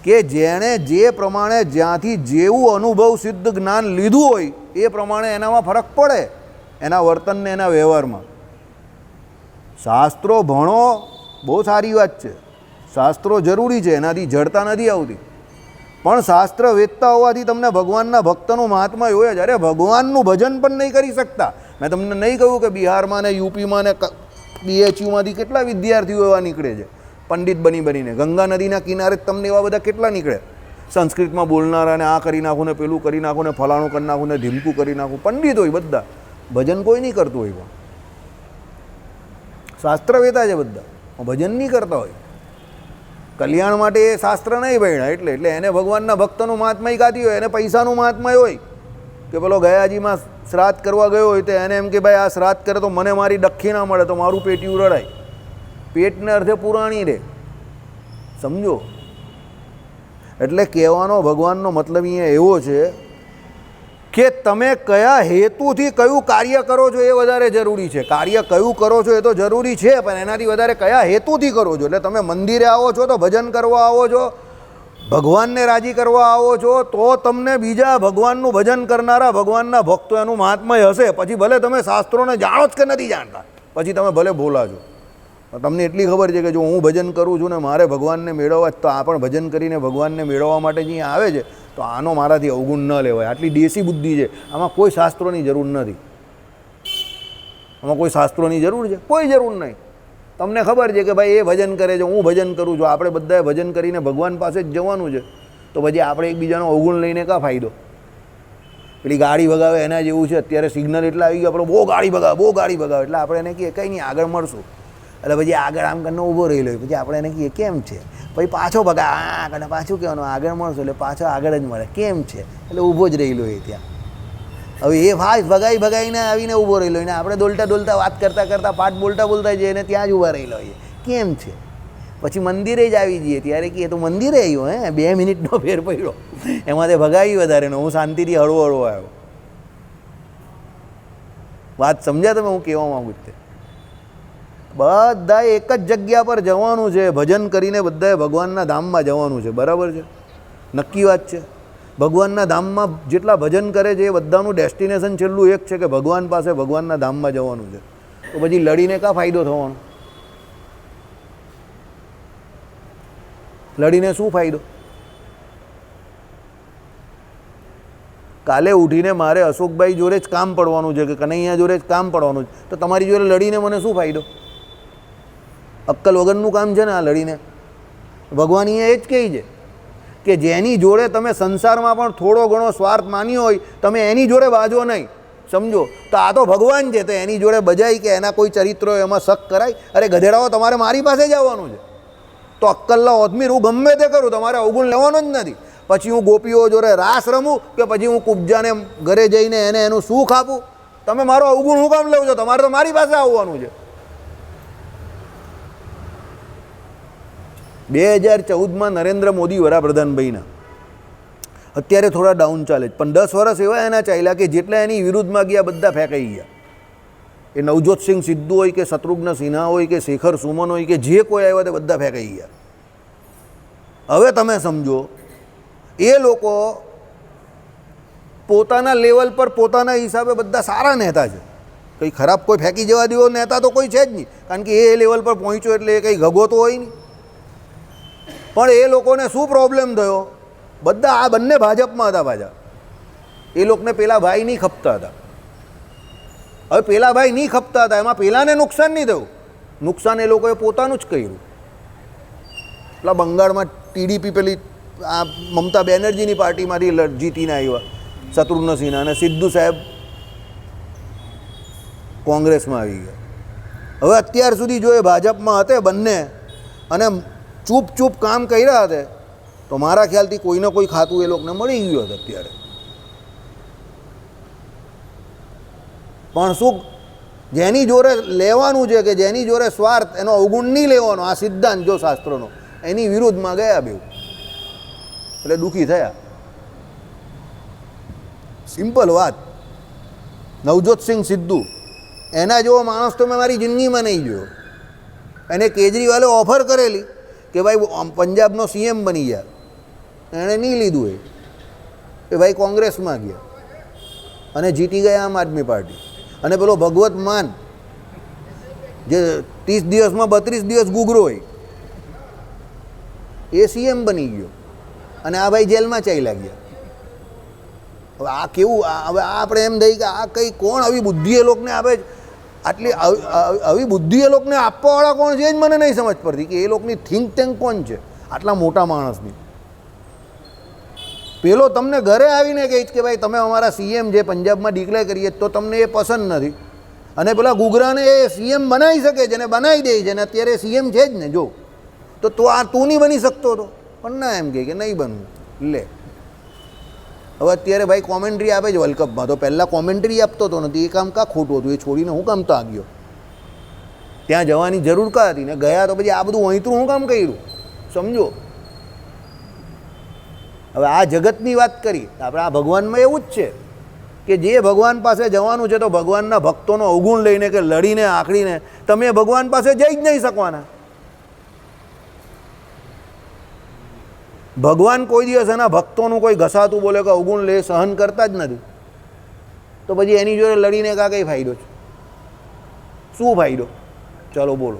કે જેણે જે પ્રમાણે જ્યાંથી જેવું અનુભવ સિદ્ધ જ્ઞાન લીધું હોય એ પ્રમાણે એનામાં ફરક પડે. એના વર્તનને, એના વ્યવહારમાં. શાસ્ત્રો ભણો બહુ સારી વાત છે, શાસ્ત્રો જરૂરી છે, એનાથી જડતા નથી આવતી, પણ શાસ્ત્ર વેચતા હોવાથી તમને ભગવાનના ભક્તનું મહાત્મા હોય જ. અરે ભગવાનનું ભજન પણ નહીં કરી શકતા. મેં તમને નહીં કહ્યું કે બિહારમાં ને યુપીમાં ને BHUમાંથી કેટલા વિદ્યાર્થીઓ એવા નીકળે છે પંડિત બનીને. ગંગા નદીના કિનારે તમને એવા બધા કેટલા નીકળે, સંસ્કૃતમાં બોલનારા ને આ કરી નાખું ને પેલું કરી નાખું ને ફલાણું કરી નાખું ને ધીમકું કરી નાખું. પંડિત હોય બધા, ભજન કોઈ નહીં કરતું હોય, પણ શાસ્ત્ર વેતા છે બધા, ભજન નહીં કરતા હોય. કલ્યાણ માટે એ શાસ્ત્ર નહીં ભણ્યા એટલે એટલે એને ભગવાનના ભક્તનું મહાત્મય ગાતી હોય, એને પૈસાનું મહાત્મય હોય કે પેલો ગયાજીમાં શ્રાદ્ધ કરવા ગયો હોય તો એને એમ કે ભાઈ આ શ્રાદ્ધ કરે તો મને મારી ડખ્ખી ના મળે તો મારું પેટીયું રડાય. પેટને અર્થે પુરાણી રહે, સમજો. એટલે કહેવાનો ભગવાનનો મતલબ અહીંયા એવો છે કે તમે કયા હેતુથી કયું કાર્ય કરો છો એ વધારે જરૂરી છે. કાર્ય કયું કરો છો એ તો જરૂરી છે, પણ એનાથી વધારે કયા હેતુથી કરો છો. એટલે તમે મંદિરે આવો છો તો ભજન કરવા આવો છો, ભગવાનને રાજી કરવા આવો છો, તો તમને બીજા ભગવાનનું ભજન કરનારા ભગવાનના ભક્તો એનું મહાત્મય હશે. પછી ભલે તમે શાસ્ત્રોને જાણો જ કે નથી જાણતા, પછી તમે ભલે બોલા છો, તમને એટલી ખબર છે કે જો હું ભજન કરું છું ને મારે ભગવાનને મેળવવા જ, તો આ પણ ભજન કરીને ભગવાનને મેળવવા માટે જે આવે છે તો આનો મારાથી અવગુણ ન લેવાય. આટલી દેશી બુદ્ધિ છે, આમાં કોઈ શાસ્ત્રોની જરૂર નથી. આમાં કોઈ શાસ્ત્રોની જરૂર છે? કોઈ જરૂર નહીં. તમને ખબર છે કે ભાઈ એ ભજન કરે છે, હું ભજન કરું છું, આપણે બધાએ ભજન કરીને ભગવાન પાસે જ જવાનું છે, તો પછી આપણે એકબીજાનો અવગુણ લઈને કાં ફાયદો? પેલી ગાડી ભગાવે એના જેવું છે. અત્યારે સિગ્નલ એટલા આવી ગયા, આપણે બહુ ગાડી ભગાવે એટલે આપણે એને કહીએ કંઈ નહીં આગળ મળશું, એટલે પછી આગળ આમ કરીને ઊભો રહી લો. પછી આપણે એને કહીએ કેમ છે, પછી પાછો ભગા અને પાછું કહેવાનું આગળ મળશું, એટલે પાછો આગળ જ મળે કેમ છે, એટલે ઊભો જ રહી લો એ ત્યાં. હવે એ ફાસ્ટ ભગાઈને આવીને ઊભો રહી લો ને આપણે દોલતા વાત કરતાં પાઠ બોલતા જઈએ એને ત્યાં જ ઊભા રહી લો કેમ છે. પછી મંદિરે જ આવી જઈએ ત્યારે કે તો મંદિરે આવ્યો, 2 મિનિટનો ફેર પડ્યો, એમાં તે ભગાવી વધારે ને હું શાંતિથી હળવો આવ્યો. વાત સમજ્યા તમે હું કહેવા માગું છું? બધાએ એક જ જગ્યા પર જવાનું છે, ભજન કરીને બધાએ ભગવાનના ધામમાં જવાનું છે. બરાબર છે, નક્કી વાત છે. ભગવાનના ધામમાં જેટલા ભજન કરે છે એ બધાનું ડેસ્ટિનેશન છેલ્લું એક છે કે ભગવાન પાસે ભગવાનના ધામમાં જવાનું છે. તો પછી લડીને કાં ફાયદો થવાનો? લડીને શું ફાયદો? કાલે ઉઠીને મારે અશોકભાઈ જોડે જ કામ પડવાનું છે કે કનૈયા જોડે જ કામ પડવાનું છે, તો તમારી જોડે લડીને મને શું ફાયદો? અક્કલ વગરનું કામ છે ને આ લડીને. ભગવાન અહીંયા એ જ કહે છે કે જેની જોડે તમે સંસારમાં પણ થોડો ઘણો સ્વાર્થ માન્યો હોય તમે એની જોડે બાજો નહીં, સમજો. તો આ તો ભગવાન છે, તો એની જોડે બજાય કે એના કોઈ ચરિત્રો એમાં શક કરાય? અરે ગધેડાઓ, તમારે મારી પાસે જ આવવાનું છે. તો અક્કલના ઓથમીર હું ગમે તે કરું, તમારે અવગુણ લેવાનો જ નથી. પછી હું ગોપીઓ જોડે રાસ રમું કે પછી હું કુબજાને ઘરે જઈને એને એનું સુખ આપું? તમે મારો અવગુણ હું કામ લેવો છો? તમારે તો મારી પાસે આવવાનું છે. 2014માં નરેન્દ્ર મોદી વડાપ્રધાન બન્યા, અત્યારે થોડા ડાઉન ચાલે છે, પણ 10 વર્ષ એવા એના ચાલ્યા કે જેટલા એની વિરુદ્ધમાં ગયા બધા ફેંકાઈ ગયા. એ નવજોતસિંહ સિદ્ધુ હોય કે શત્રુઘ્ન સિન્હા હોય કે શેખર સુમન હોય કે જે કોઈ આવ્યા તે બધા ફેંકાઈ ગયા. હવે તમે સમજો, એ લોકો પોતાના લેવલ પર પોતાના હિસાબે બધા સારા નેતા છે, કંઈ ખરાબ કોઈ ફેંકી જવા દેવો નેતા તો કોઈ છે જ નહીં, કારણ કે એ લેવલ પર પહોંચ્યો એટલે એ કંઈ ગગો તો હોય નહીં. પણ એ લોકોને શું પ્રોબ્લેમ થયો? બધા આ બંને ભાજપમાં હતા પાછા. એ લોકોને પેલા ભાઈ નહીં ખપતા હતા. હવે પેલા ભાઈ નહીં ખપતા હતા એમાં પેલાને નુકસાન નહીં થયું, નુકસાન એ લોકોએ પોતાનું જ કર્યું. પેલા બંગાળમાં TDP પેલી આ મમતા બેનર્જીની પાર્ટીમાંથી જીતીને આવ્યા શત્રુઘ્ન સિન્હા, અને સિદ્ધુ સાહેબ કોંગ્રેસમાં આવી ગયા. હવે અત્યાર સુધી જો એ ભાજપમાં હતે બંને અને ચૂપ કામ કર્યા હતા તો મારા ખ્યાલથી કોઈને કોઈ ખાતું એ લોકોને મળી ગયું હતું અત્યારે. પણ શું, જેની જોડે લેવાનું છે કે જેની જોડે સ્વાર્થ, એનો અવગુણ નહીં લેવાનો, આ સિદ્ધાંત જો શાસ્ત્રોનો, એની વિરુદ્ધમાં ગયા બેઉ એટલે દુઃખી થયા. સિમ્પલ વાત. નવજોતસિંહ સિદ્ધુ એના જેવો માણસ તો મેં મારી જિંદગીમાં નહીં જોયો. એને કેજરીવાલે ઓફર કરેલી કે ભાઈ પંજાબનો CM બની ગયા, એણે નહીં લીધું. એ ભાઈ કોંગ્રેસમાં ગયા અને જીતી ગયા આમ આદમી પાર્ટી. અને પેલો ભગવત માન જે 30 દિવસમાં 32 દિવસ ગુગરો હોય એ સીએમ બની ગયો અને આ ભાઈ જેલમાં ચાલ્યા ગયા. હવે આ કેવું? હવે આપણે એમ થઈ કે આ કંઈ કોણ આવી બુદ્ધિ એ લોકોને આપે? આટલી આવી બુદ્ધિ એ લોકોને આપવાવાળા કોણ છે એ જ મને નહીં સમજ પડતી કે એ લોકોની થિંક ટેન્ક કોણ છે આટલા મોટા માણસની. પેલો તમને ઘરે આવીને કહે કે ભાઈ તમે અમારા સીએમ જે પંજાબમાં ડિક્લેર કરીએ તો તમને એ પસંદ નથી, અને પેલા ગુગરાને એ સીએમ બનાવી શકે છે ને બનાવી દે છે ને અત્યારે સીએમ છે જ ને. જો તો તું નહીં બની શકતો હતો, પણ ના એમ કે નહીં બનવું. લે હવે અત્યારે ભાઈ કોમેન્ટ્રી આપે છે વર્લ્ડ કપમાં, તો પહેલાં કોમેન્ટ્રી આપતો હતો નથી. એ કામ કાં ખોટું હતું? એ છોડીને હું કામ તો આવ્યો? ત્યાં જવાની જરૂર કાં હતી? ને ગયા તો પછી આ બધું વહીતરું હું કામ કર્યું? સમજો. હવે આ જગતની વાત કરી, આપણે આ ભગવાનમાં એવું જ છે કે જે ભગવાન પાસે જવાનું છે તો ભગવાનના ભક્તોનો અવગુણ લઈને કે લડીને આખડીને તમે ભગવાન પાસે જઈ જ નહીં શકવાના. ભગવાન કોઈ દિવસ એના ભક્તોનું કોઈ ઘસાતું બોલે કે અવગુણ લે સહન કરતા જ નથી. તો પછી એની જોડે લડીને કાં કંઈ ફાયદો છે? શું ફાયદો? ચાલો બોલો,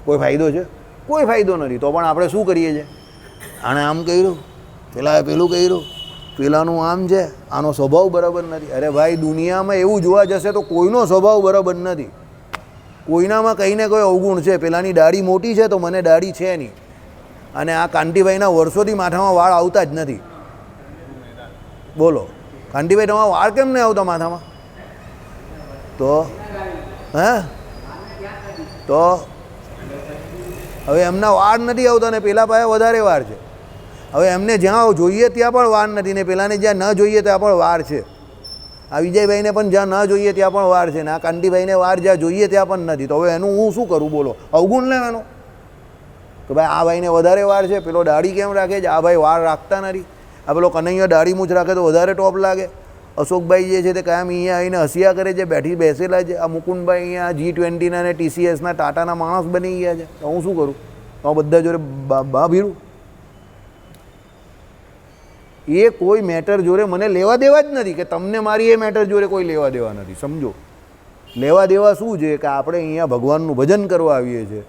કોઈ ફાયદો છે? કોઈ ફાયદો નથી. તો પણ આપણે શું કરીએ છીએ? આણે આમ કર્યું, પેલાએ પેલું કર્યું, પેલાનું આમ છે, આનો સ્વભાવ બરાબર નથી. અરે ભાઈ, દુનિયામાં એવું જોવા જશે તો કોઈનો સ્વભાવ બરાબર નથી. કોઈનામાં કંઈ ને કોઈ અવગુણ છે. પેલાની દાઢી મોટી છે તો મને દાઢી છે નહીં, અને આ કાંતિભાઈના વર્ષોથી માથામાં વાળ આવતા જ નથી. બોલો કાંતિભાઈ, તમારા વાળ કેમ નહીં આવતા માથામાં? તો હે તો હવે એમના વાળ નથી આવતા ને પેલા પાસે વધારે વાર છે. હવે એમને જ્યાં જોઈએ ત્યાં પણ વાર નથી ને પેલાને જ્યાં ન જોઈએ ત્યાં પણ વાર છે. આ વિજયભાઈને પણ જ્યાં ન જોઈએ ત્યાં પણ વાર છે ને આ કાંતિભાઈને વાર જ્યાં જોઈએ ત્યાં પણ નથી. તો હવે એનું હું શું કરું? બોલો, અવગુણ લેવાનો તો ભાઈ આ ભાઈને વધારે વાર છે, પેલો દાઢી કેમ રાખે છે, આ ભાઈ વાર રાખતા નથી. આ પેલો કનૈયો દાઢી મૂછ રાખે તો વધારે ટોપ લાગે. અશોકભાઈ જે છે તે કાયમ અહીંયા આવીને હસિયા કરે છે, બેસેલા છે. આ મુકુંદભાઈ અહીંયા G20ના અને TCSના ટાટાના માણસ બની ગયા છે. તો હું શું કરું? તો બધા જોડે બા ભીડું? એ કોઈ મેટર જોડે મને લેવા દેવા જ નથી કે તમને મારી એ મેટર જોડે કોઈ લેવા દેવા નથી. સમજો, લેવા દેવા શું છે કે આપણે અહીંયા ભગવાનનું ભજન કરવા આવીએ છીએ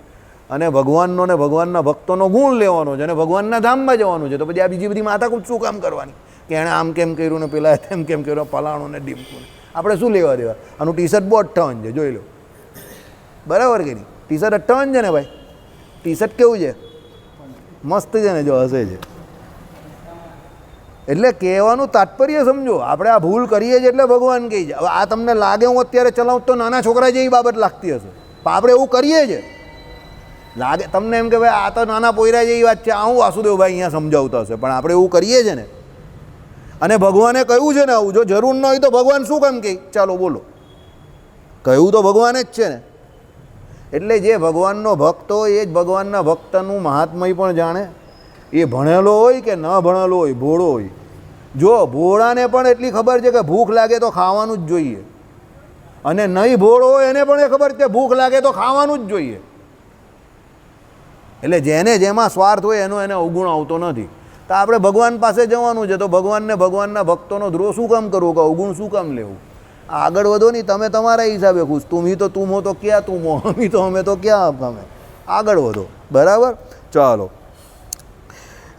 અને ભગવાનનો ને ભગવાનના ભક્તોનો ગુણ લેવાનો છે અને ભગવાનના ધામમાં જવાનું છે. તો પછી આ બીજી બધી માથાકૂટ શું કામ કરવાની કે એણે આમ કેમ કર્યું ને પેલા તેમ કેમ કર્યું, પલાણું ને ડીમકું? આપણે શું લેવા દેવા? આનું ટી-શર્ટ બહુ 58 છે, જોઈ લો. બરાબર કે નહીં? ટી-શર્ટ 58 છે ને ભાઈ? ટી-શર્ટ કેવું છે? મસ્ત છે ને? જો હસે છે. એટલે કહેવાનું તાત્પર્ય સમજો. આપણે આ ભૂલ કરીએ છીએ એટલે ભગવાન કહે છે. હવે આ તમને લાગે હું અત્યારે ચલાવું તો નાના છોકરા જેવી બાબત લાગતી હશે, પણ આપણે એવું કરીએ છીએ. લાગે તમને એમ કે ભાઈ આ તો નાના પોયરા જેવી વાત છે, આ હું વાસુદેવભાઈ અહીંયા સમજાવતા હશે, પણ આપણે એવું કરીએ છીએ ને. અને ભગવાને કહ્યું છે ને આવું, જો જરૂર ન હોય તો ભગવાન શું કેમ કહે? ચાલો બોલો, કહ્યું તો ભગવાને જ છે ને. એટલે જે ભગવાનનો ભક્ત હોય એ જ ભગવાનના ભક્તનું મહાત્મય પણ જાણે. એ ભણેલો હોય કે ન ભણેલો હોય, ભોળો હોય. જો ભોળાને પણ એટલી ખબર છે કે ભૂખ લાગે તો ખાવાનું જ જોઈએ, અને નહીં ભોળો હોય એને પણ એ ખબર છે ભૂખ લાગે તો ખાવાનું જ જોઈએ. એટલે જેને જેમાં સ્વાર્થ હોય એનો એને અવગુણ આવતો નથી. તો આપણે ભગવાન પાસે જવાનું છે તો ભગવાનને ભગવાનના ભક્તોનો દ્રોહ શું કામ કરવો કે અવગુણ શું કામ લેવું? આગળ વધો નહીં, તમે તમારા હિસાબે ખુશ. તુમી તો તુમ હો તો ક્યાં તુમ હો, અમી તો અમે તો ક્યાં અમે. આગળ વધો. બરાબર, ચાલો.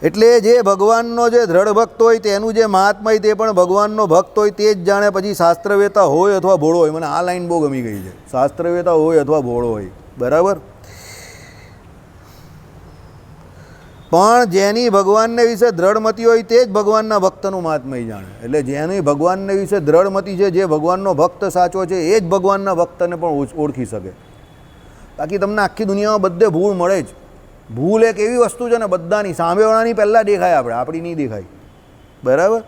એટલે જે ભગવાનનો જે દ્રઢ ભક્ત હોય તેનું જે મહાત્મય તે પણ ભગવાનનો ભક્ત હોય તે જ જાણે. પછી શાસ્ત્રવેતા હોય અથવા ભોળો હોય. મને આ લાઈન બહુ ગમી ગઈ છે, શાસ્ત્રવેતા હોય અથવા ભોળો હોય. બરાબર, પણ જેની ભગવાનને વિશે દ્રઢમતી હોય તે જ ભગવાનના ભક્તનું મહાત્મય જાણે. એટલે જેની ભગવાનને વિશે દ્રઢમતી છે, જે ભગવાનનો ભક્ત સાચો છે એ જ ભગવાનના ભક્તને પણ ઓળખી શકે. બાકી તમને આખી દુનિયામાં બધે ભૂલ મળે જ. ભૂલ એક એવી વસ્તુ છે ને બધાની સામેવાળાની પહેલાં દેખાય, આપણી નહીં દેખાય. બરાબર,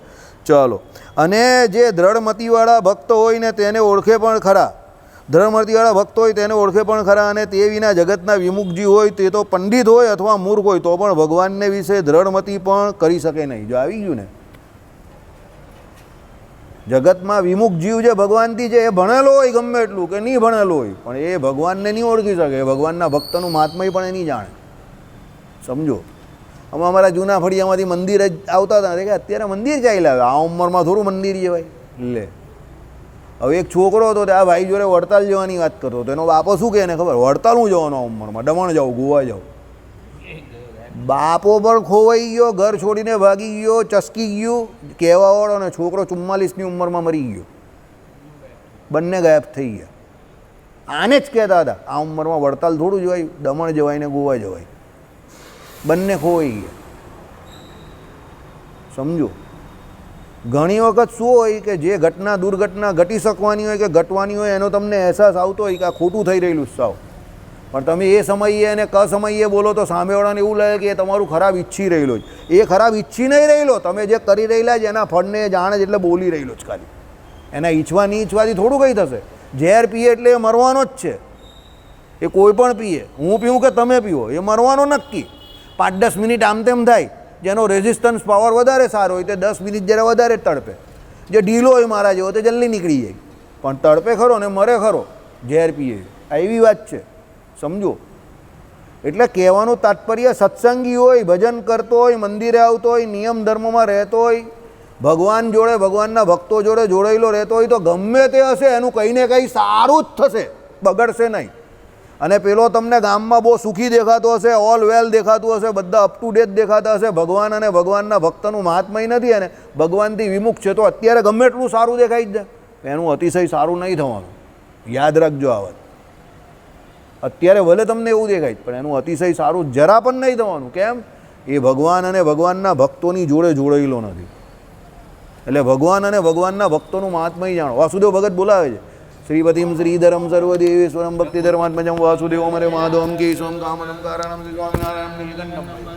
ચાલો. અને જે દ્રઢમતીવાળા ભક્ત હોય ને તેને ઓળખે પણ ખરા. દ્રઢમતીવાળા ભક્ત હોય તેને ઓળખે પણ ખરા. અને તે વિના જગતના વિમુખજી હોય, તે તો પંડિત હોય અથવા મૂર્ખ હોય, તો પણ ભગવાનને વિશે દ્રઢમતી પણ કરી શકે નહીં. જો આવી ગયું ને, જગતમાં વિમુખ જીવ જે ભગવાનથી છે એ ભણેલો હોય ગમે એટલું કે નહીં ભણેલો હોય, પણ એ ભગવાનને નહીં ઓળખી શકે. ભગવાનના ભક્તનું મહાત્મય પણ એ નહીં જાણે. સમજો, અમે અમારા જૂના ફળિયામાંથી મંદિર જ આવતા હતા કે અત્યારે મંદિર ચાલ્યા આવે. આ ઉંમરમાં થોડું મંદિર છે ભાઈ. લે, હવે એક છોકરો હતો તે આ ભાઈ જોડે વડતાલ જવાની વાત કરતો હતો, એનો બાપો શું કહે એને ખબર, વડતાલ હું જવાનો આ ઉંમરમાં, દમણ જાઉં, ગોવા જાઉં. બાપો પણ ખોવાઈ ગયો, ઘર છોડીને ભાગી ગયો, ચસકી ગયું કહેવાવાળો, અને છોકરો 44ની ઉંમરમાં મરી ગયો. બંને ગાયબ થઈ ગયા. આને જ કહેતા હતા આ ઉંમરમાં વડતાલ થોડું જવાય, દમણ જવાય ને ગોવા જવાય. બંને ખોવાઈ ગયા. સમજો, ઘણી વખત શું હોય કે જે ઘટના દુર્ઘટના ઘટી શકવાની હોય કે ઘટવાની હોય એનો તમને અહેસાસ આવતો હોય કે આ ખોટું થઈ રહેલું સાવ, પણ તમે એ સમયે અને કસમયે બોલો તો સામેવાળાને એવું લાગે કે એ તમારું ખરાબ ઈચ્છી રહેલો જ. એ ખરાબ ઈચ્છી નહીં રહેલો, તમે જે કરી રહેલા જ એના ફળને જાણે જ એટલે બોલી રહેલો જ ખાલી. એના ઈચ્છવા નહીં ઈચ્છવાથી થોડું કંઈ થશે. ઝેર પીએ એટલે એ મરવાનો જ છે. એ કોઈ પણ પીએ, હું પીવું કે તમે પીવો, એ મરવાનો નક્કી. 5-10 મિનિટ આમ તેમ થાય, જેનો રેઝિસ્ટન્સ પાવર વધારે સારો હોય તે 10 મિનિટ જરા વધારે તડપે, જે ઢીલો હોય મારા જેવો તે જલ્દી નીકળી જાય, પણ તડપે ખરો ને મરે ખરો ઝેર પીએ. આ એવી વાત છે, સમજો. એટલે કહેવાનું તાત્પર્ય, સત્સંગી હોય, ભજન કરતો હોય, મંદિરે આવતો હોય, નિયમ ધર્મમાં રહેતો હોય, ભગવાન જોડે ભગવાનના ભક્તો જોડે જોડાયેલો રહેતો હોય તો ગમે તે હશે એનું કંઈ ને કંઈ સારું જ થશે, બગડશે નહીં. અને પેલો તમને ગામમાં બહુ સુખી દેખાતો હશે, ઓલ વેલ દેખાતું હશે, બધા અપ ટુ ડેટ દેખાતા હશે, ભગવાન અને ભગવાનના ભક્તનું મહાત્મય નથી અને ભગવાનથી વિમુખ છે, તો અત્યારે ગમે એટલું સારું દેખાઈ જ જાય, એનું અતિશય સારું નહીં થવાનું. યાદ રાખજો આ વાત. અત્યારે ભલે તમને એવું દેખાય પણ એનું અતિશય સારું જરા પણ નહીં થવાનું. કેમ? એ ભગવાન અને ભગવાનના ભક્તોની જોડે જોડાયેલો નથી. એટલે ભગવાન અને ભગવાનના ભક્તોનું મહાત્મય જાણો. વાસુદેવ ભગત બોલાવે છે, શ્રીપતિમ શ્રીધરમ સર્વદેવેશ્વરમ ભક્તિધર્માત્મજમ વાસુદેવમ હરે માધવમ કેશવમ કામનમ કારણમ સ્વામિનારાયણ નીલકંઠમ.